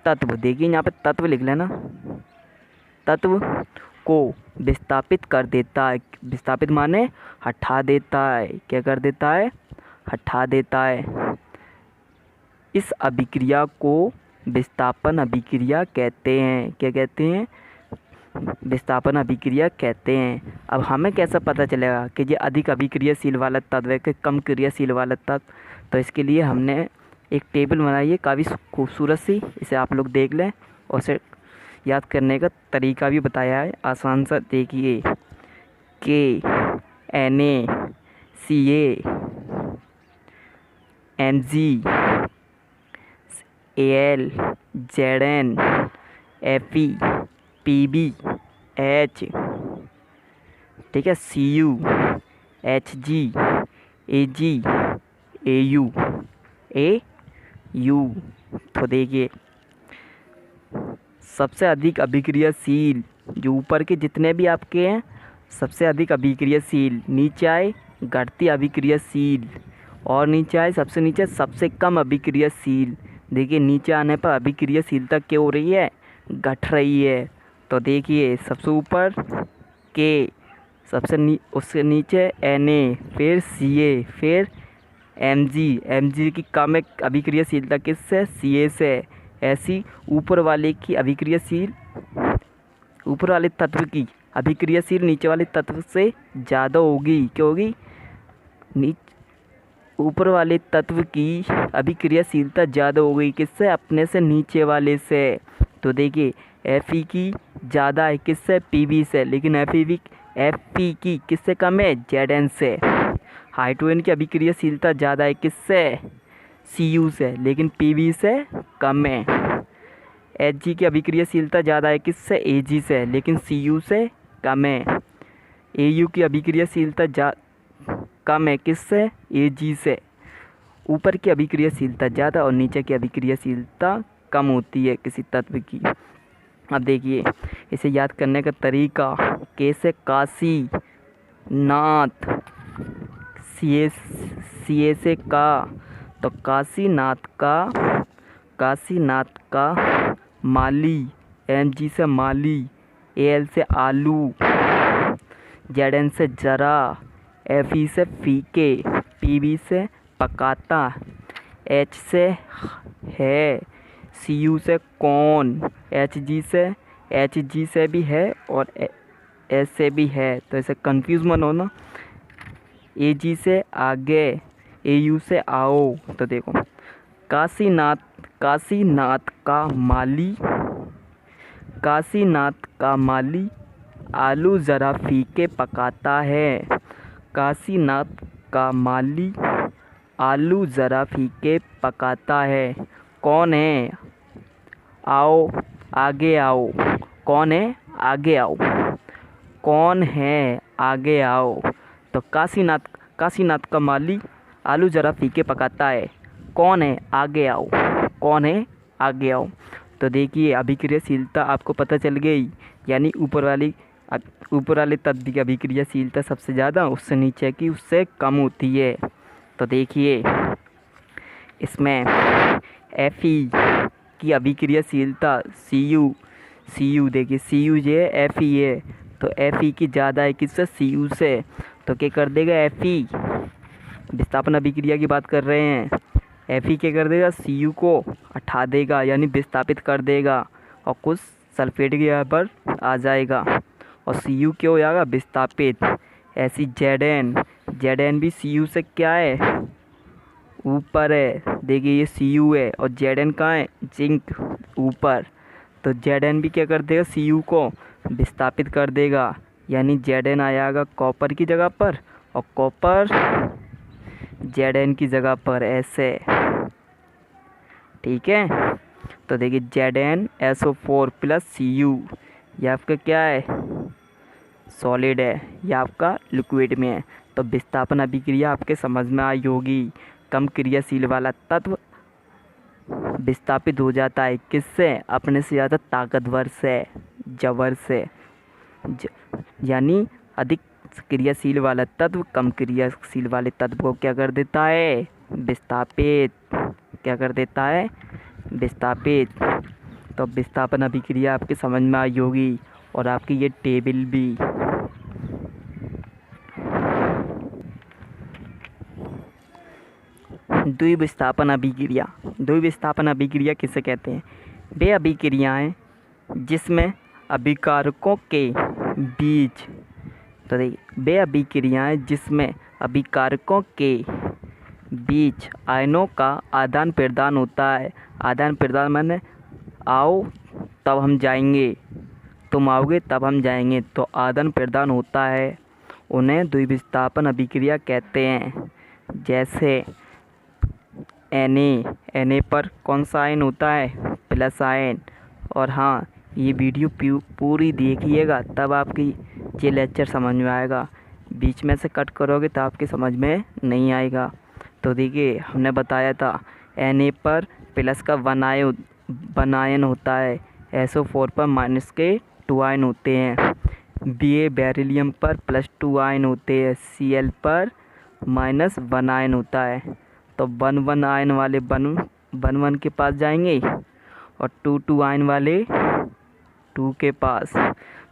तत्व, देखिए यहाँ पे तत्व लिख लेना, तत्व को विस्थापित कर देता है। विस्थापित माने हटा देता है। क्या कर देता है? हटा देता है। इस अभिक्रिया को विस्थापन अभिक्रिया कहते हैं। क्या कहते हैं? विस्थापन अभिक्रिया कहते हैं। अब हमें कैसा पता चलेगा कि ये अधिक अभिक्रियाशील वाला तत्व है कि कम क्रियाशील वाला तत्व? तो इसके लिए हमने एक टेबल बनाई है काफ़ी खूबसूरत सी, इसे आप लोग देख लें और उसे याद करने का तरीका भी बताया है आसान सा। देखिए, KNaCl Mg Al Zn Fe Pb H, ठीक है, Cu Hg Ag Au। तो देखिए, सबसे अधिक अभिक्रियाशील जो ऊपर के जितने भी आपके हैं, सबसे अधिक अभिक्रियाशील, नीचे आए घटती अभिक्रियाशील, और नीचे आए सबसे नीचे सबसे कम अभिक्रियाशील। देखिए, नीचे आने पर अभिक्रियाशीलता क्या हो रही है? घट रही है। तो देखिए, सबसे ऊपर के, उससे नीचे Na, फिर Ca, फिर Mg की कम अभिक्रियाशीलता किससे? Ca से। ऐसी ऊपर वाले तत्व की अभिक्रियाशील नीचे वाले तत्व से ज़्यादा होगी। क्या होगी? ऊपर वाले तत्व की अभिक्रियाशीलता ज़्यादा हो गई किससे? अपने से नीचे वाले से। तो देखिए, Fe की ज़्यादा है किससे? Pb से। लेकिन Fe की किससे कम है? Zn से। हाइड्रोजन की अभिक्रियाशीलता ज़्यादा है किससे? Cu से। लेकिन Pb से कम है। Hg की अभिक्रियाशीलता ज़्यादा है किससे? Ag से। लेकिन Cu से कम है। Au की अभिक्रियाशीलता कम है किससे? Ag से। ऊपर की अभिक्रियाशीलता ज़्यादा और नीचे की अभिक्रियाशीलता कम होती है किसी तत्व की। अब देखिए, इसे याद करने का तरीका कैसे? काशीनाथ, Ca से का, तो काशीनाथ का माली, Mg से माली, Al से आलू, Zn से जरा, Fe से फीके, Pb से पकाता, H से है, Cu से कौन, Hg से भी है और S से भी है। तो ऐसे कंफ्यूज मत होना। Ag से आगे, Au से आओ। तो देखो, काशीनाथ का माली आलू ज़रा फीके पकाता है। काशीनाथ का माली आलू ज़रा फीके पकाता है। कौन है? आओ, आगे आओ। कौन है? आगे आओ। कौन है? आगे आओ। तो काशीनाथ का माली आलू ज़रा फीके पकाता है। कौन है? आगे आओ। कौन है? आगे आओ। तो देखिए, अभिक्रियाशीलता आपको पता चल गई। यानी ऊपर वाले तत्व की अभिक्रियाशीलता सबसे ज़्यादा, उससे नीचे की उससे कम होती है। तो देखिए, इसमें Fe की अभिक्रियाशीलता Cu देखिए, Cu ये Fe है, तो Fe की ज़्यादा है किससे? Cu से। तो क्या कर देगा Fe? विस्थापन अभिक्रिया की बात कर रहे हैं। Fe क्या कर देगा? Cu को हटा देगा, यानी विस्थापित कर देगा, और कुछ सल्फेट के यहाँ पर आ जाएगा, और Cu क्या हो जाएगा? विस्थापित। ऐसी Zn भी Cu से क्या है? ऊपर है। देखिए, ये Cu है और Zn कहाँ है? जिंक ऊपर। तो Zn भी क्या कर देगा? Cu को विस्थापित कर देगा, यानी Zn आ जाएगा कॉपर की जगह पर और कॉपर Zn की जगह पर, ऐसे। ठीक है। तो देखिए, ZnSO4 प्लस Cu, ये आपका क्या है? सॉलिड है, यह आपका लिक्विड में है। तो विस्थापन अभिक्रिया आपके समझ में आई होगी। कम क्रियाशील वाला तत्व विस्थापित हो जाता है किससे? अपने से ज़्यादा ताकतवर से, जबर से। यानी अधिक क्रियाशील वाला तत्व कम क्रियाशील वाले तत्व को क्या कर देता है? विस्थापित। क्या कर देता है? विस्थापित। तो विस्थापन अभिक्रिया आपके समझ में आई होगी। और आपकी ये टेबल भी। द्विविस्थापन अभिक्रिया। द्विविस्थापन अभिक्रिया किसे कहते हैं? वे अभिक्रियाएं जिसमें अभिकारकों के बीच, तो देखिए, वे अभिक्रियाएं जिसमें अभिकारकों के बीच आयनों का आदान प्रदान होता है। आदान प्रदान माने आओ तब हम जाएंगे, तुम आओगे तब हम जाएंगे, तो आदान प्रदान होता है, उन्हें द्विविस्थापन अभिक्रिया कहते हैं। जैसे Na पर कौन सा आयन होता है? Plus ion. और हाँ, ये वीडियो पूरी देखिएगा तब आपकी ये लेक्चर समझ में आएगा, बीच में से कट करोगे तो आपकी समझ में नहीं आएगा। तो देखिए, हमने बताया था Na पर प्लस का वन आयन होता है, SO4 पर माइनस के 2 आयन होते हैं, Ba बेरिलियम पर +2 आयन होते हैं, Cl पर -1 आयन होता है। तो 1 आयन वाले 1 के पास जाएंगे और 2 आयन वाले 2 के पास।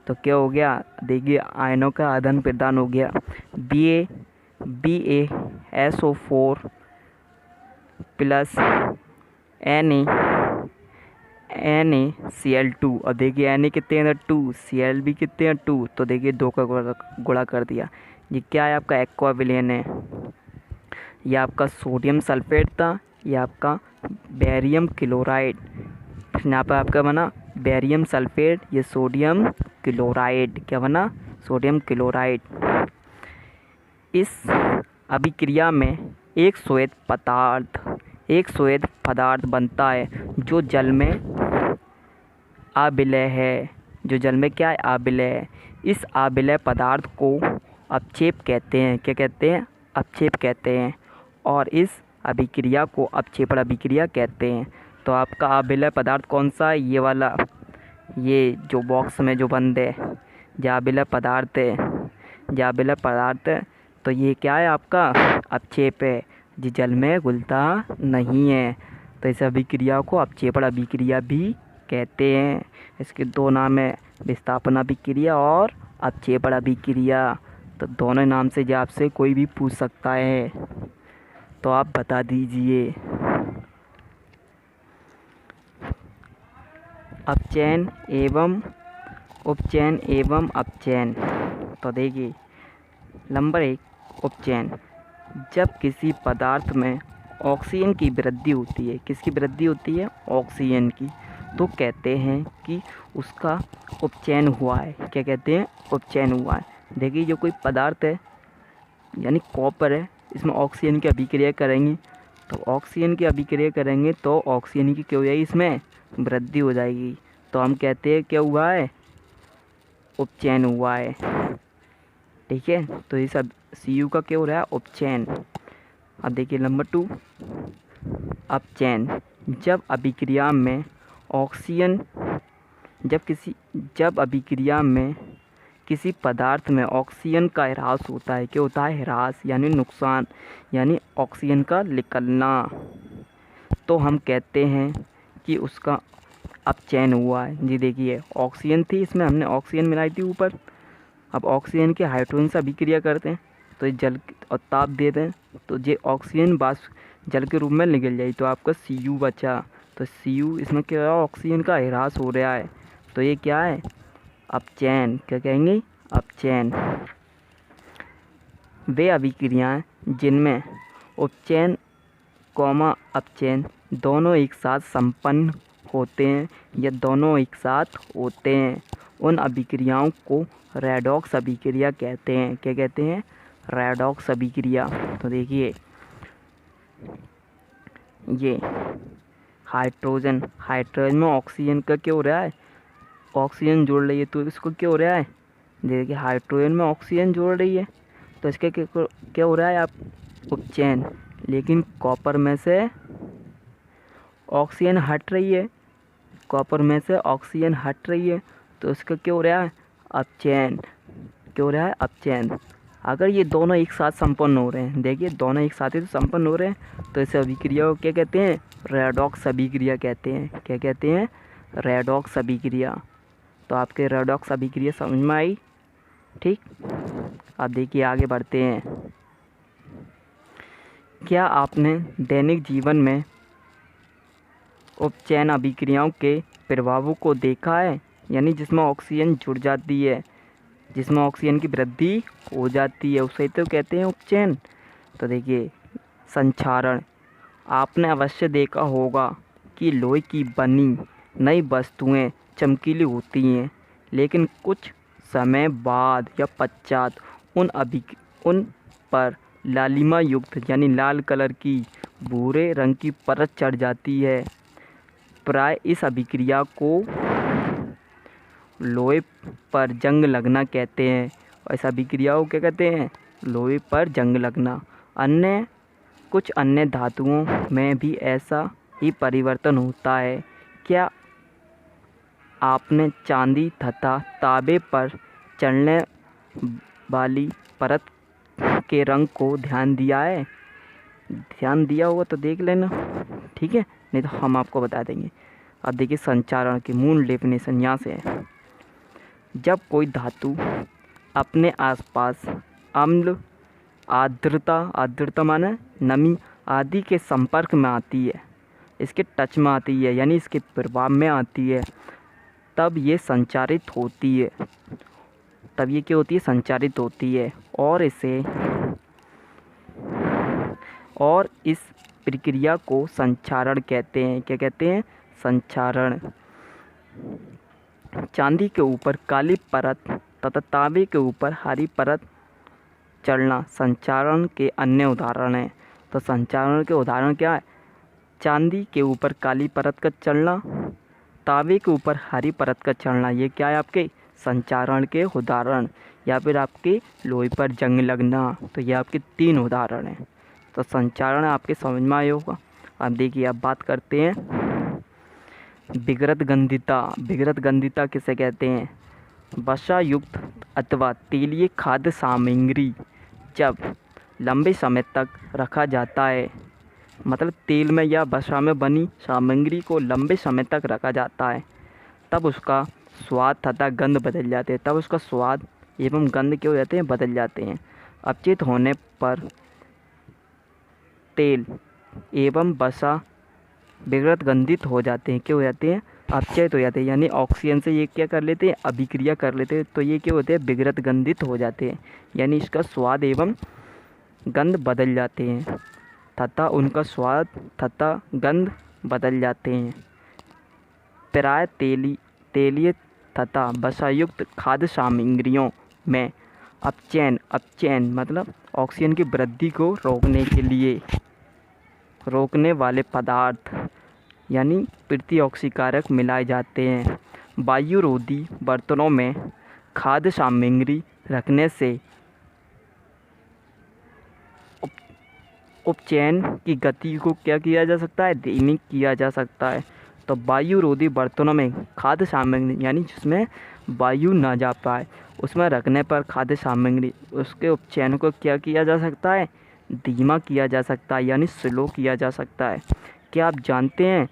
तो क्या हो गया? देखिए, आयनों का आदान प्रदान हो गया। BaSO4 plus NaCl2। और देखिए Na कितने हैं? 2। Cl भी कितने हैं? 2। तो देखिए 2 का गुणा कर दिया। ये क्या है? आपका एक्वाविलेन है। ये आपका सोडियम सल्फेट था, ये आपका बेरियम क्लोराइड। यहाँ पर आपका बना बेरियम सल्फेट, ये सोडियम क्लोराइड। क्या बना? Sodium chloride. इस अभिक्रिया में एक श्वेत पदार्थ बनता है जो जल में अविलय है। जो जल में क्या है? अविलय है। इस अविलय पदार्थ को अपक्षेप कहते हैं। क्या कहते हैं? अपक्षेप कहते हैं। और इस अभिक्रिया को अपक्षेपण अभिक्रिया कहते हैं। तो आपका अविलय पदार्थ कौन सा है? ये वाला, ये जो बॉक्स में जो बंद है, जो अविलय पदार्थ है, जो अविलय पदार्थ है, तो ये क्या है? आपका अपक्षेप है, जो जल में घुलता नहीं है। तो इस अभिक्रिया को अपक्षेपण अभिक्रिया भी कहते हैं। इसके 2 नाम है, विस्थापन अभिक्रिया और अपक्षेपण अभिक्रिया। तो दोनों नाम से जो आपसे कोई भी पूछ सकता है, तो आप बता दीजिए। अपचयन एवं उपचयन एवं अपचयन। तो देखिए, नंबर 1, उपचयन। जब किसी पदार्थ में ऑक्सीजन की वृद्धि होती है, किसकी वृद्धि होती है? ऑक्सीजन की, तो कहते हैं कि उसका उपचयन हुआ है। क्या कहते हैं? उपचयन हुआ है। देखिए, जो कोई पदार्थ है यानी कॉपर है, इसमें ऑक्सीजन की अभिक्रिया करेंगे, तो ऑक्सीजन की अभिक्रिया करेंगे तो ऑक्सीजन की क्या हो जाएगी? इसमें वृद्धि हो जाएगी। तो हम कहते हैं क्या हुआ है? उपचयन हुआ है। ठीक है, तो ये सब Cu का क्या हो रहा है? उपचयन। अब देखिए नंबर 2, अपचयन। जब अभिक्रिया में ऑक्सीजन जब अभिक्रिया में किसी पदार्थ में ऑक्सीजन का ह्रास होता है। क्या होता है? ह्रास यानी नुकसान, यानी ऑक्सीजन का निकलना, तो हम कहते हैं कि उसका अपचयन हुआ है। जी देखिए, ऑक्सीजन थी, इसमें हमने ऑक्सीजन मिलाई थी ऊपर, अब ऑक्सीजन के हाइड्रोजन से अभिक्रिया करते हैं तो ये जल और ताप देते हैं, तो ये ऑक्सीजन वाष्प जल के रूप में निकल जाए, तो आपका Cu बचा। तो Cu इसमें क्या है? ऑक्सीजन का ह्रास हो रहा है, तो ये क्या है? अपचयन। क्या कहेंगे? अपचयन। वे अभिक्रियाएं जिनमें उपचयन अपचयन दोनों एक साथ संपन्न होते हैं या दोनों एक साथ होते हैं, उन अभिक्रियाओं को रेडॉक्स अभिक्रिया कहते हैं। क्या कहते हैं? रेडॉक्स अभिक्रिया। तो देखिए, ये हाइड्रोजन में ऑक्सीजन का क्या हो रहा है? ऑक्सीजन जोड़ रही है, तो इसको क्या हो रहा है? देखिए, हाइड्रोजन में ऑक्सीजन जोड़ रही है, तो इसके क्या हो रहा है? आप उपचयन। लेकिन कॉपर में से ऑक्सीजन हट रही है, कॉपर में से ऑक्सीजन हट रही है, तो इसका क्या हो रहा है? अपचयन। क्या हो रहा है? अपचयन। अगर ये दोनों एक साथ संपन्न हो रहे हैं, देखिए दोनों एक साथ ही तो संपन्न हो रहे हैं, तो इस अभिक्रिया को क्या कहते हैं? रेडॉक्स अभिक्रिया कहते हैं। क्या कहते हैं? रेडॉक्स अभिक्रिया। तो आपके रेडॉक्स अभिक्रिया समझ में आई। ठीक, अब देखिए आगे बढ़ते हैं। क्या आपने दैनिक जीवन में उपचयन अभिक्रियाओं के प्रभावों को देखा है, यानी जिसमें ऑक्सीजन जुड़ जाती है, जिसमें ऑक्सीजन की वृद्धि हो जाती है, उसे तो कहते हैं उपचयन। तो देखिए संक्षारण, आपने अवश्य देखा होगा कि लोहे की बनी नई वस्तुएं चमकीली होती हैं, लेकिन कुछ समय बाद या पश्चात उन पर लालिमा युक्त यानी लाल कलर की भूरे रंग की परत चढ़ जाती है। प्राय इस अभिक्रिया को लोहे पर जंग लगना कहते हैं। और इस अभिक्रिया को क्या कहते हैं? लोहे पर जंग लगना। कुछ अन्य धातुओं में भी ऐसा ही परिवर्तन होता है। क्या आपने चांदी तथा तांबे पर चढ़ने वाली परत के रंग को ध्यान दिया है? ध्यान दिया होगा तो देख लेना, ठीक है, नहीं तो हम आपको बता देंगे। अब देखिए संचारण की मूल डेफिनेशन यहाँ से है। जब कोई धातु अपने आसपास अम्ल, आर्द्रता माने नमी आदि के संपर्क में आती है, इसके टच में आती है, यानी इसके प्रभाव में आती है, तब ये संचारित होती है। तब ये क्या होती है? संचारित होती है। और इस प्रक्रिया को संचारण कहते हैं। क्या कहते हैं? संचारण। चांदी के ऊपर काली परत तथा तांबे के ऊपर हरी परत चढ़ना संचारण के अन्य उदाहरण हैं। तो संचारण के उदाहरण क्या है? चांदी के ऊपर काली परत का चढ़ना, तांबे के ऊपर हरी परत का चढ़ना, ये क्या है? आपके संचारण के उदाहरण। या फिर आपके लोहे पर जंग लगना। तो ये आपके 3 उदाहरण हैं। तो संचारण आपके समझ में आया होगा। अब देखिए, अब बात करते हैं विगृत गंधिता। विगृत गंधिता किसे कहते हैं? वसा युक्त अथवा तेलीय खाद्य सामग्री जब लंबे समय तक रखा जाता है, मतलब तेल में या वसा में बनी सामग्री को लंबे समय तक रखा जाता है, तब उसका स्वाद तथा गंध बदल जाते हैं। तब उसका स्वाद एवं गंध क्या हो जाते हैं? बदल जाते हैं। अपचित होने पर तेल एवं वसा विगृत गंधित हो जाते हैं। क्या हो जाते हैं? अपचयित हो जाते हैं, यानी ऑक्सीजन से ये क्या कर लेते हैं? अभिक्रिया कर लेते हैं। तो ये क्या होते हैं? विगृत गंधित हो जाते हैं, यानी इसका स्वाद एवं गंध बदल जाते हैं तथा उनका स्वाद तथा गंध बदल जाते हैं। प्राय तेलीय तथा वसायुक्त खाद्य सामग्रियों में अपचयन मतलब ऑक्सीजन की वृद्धि को रोकने वाले पदार्थ यानी प्रतिऑक्सीकारक मिलाए जाते हैं। वायुरोधी बर्तनों में खाद्य सामग्री रखने से उपचयन की गति को क्या किया जा सकता है? धीमी किया जा सकता है। तो वायुरोधी बर्तनों में खाद्य सामग्री यानी जिसमें वायु ना जा पाए, उसमें रखने पर खाद्य सामग्री उसके उपचयन को क्या किया जा सकता है? धीमा किया जा सकता है, यानी स्लो किया जा सकता है। क्या आप जानते हैं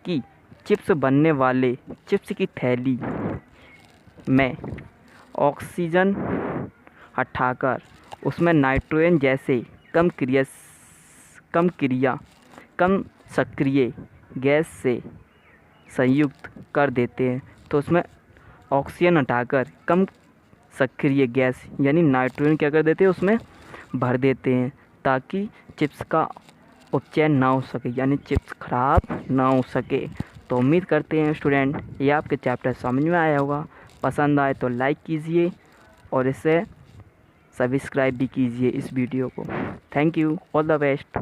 कि चिप्स बनने वाले चिप्स की थैली में ऑक्सीजन हटाकर उसमें नाइट्रोजन जैसे कम सक्रिय गैस से संयुक्त कर देते हैं? तो उसमें ऑक्सीजन हटाकर कम सक्रिय गैस यानी नाइट्रोजन क्या कर देते हैं? उसमें भर देते हैं, ताकि चिप्स का उपचयन ना हो सके, यानी चिप्स खराब ना हो सके। तो उम्मीद करते हैं स्टूडेंट ये आपके चैप्टर समझ में आया होगा। पसंद आए तो लाइक कीजिए और इसे सब्सक्राइब भी कीजिए इस वीडियो को। Thank you, all the best.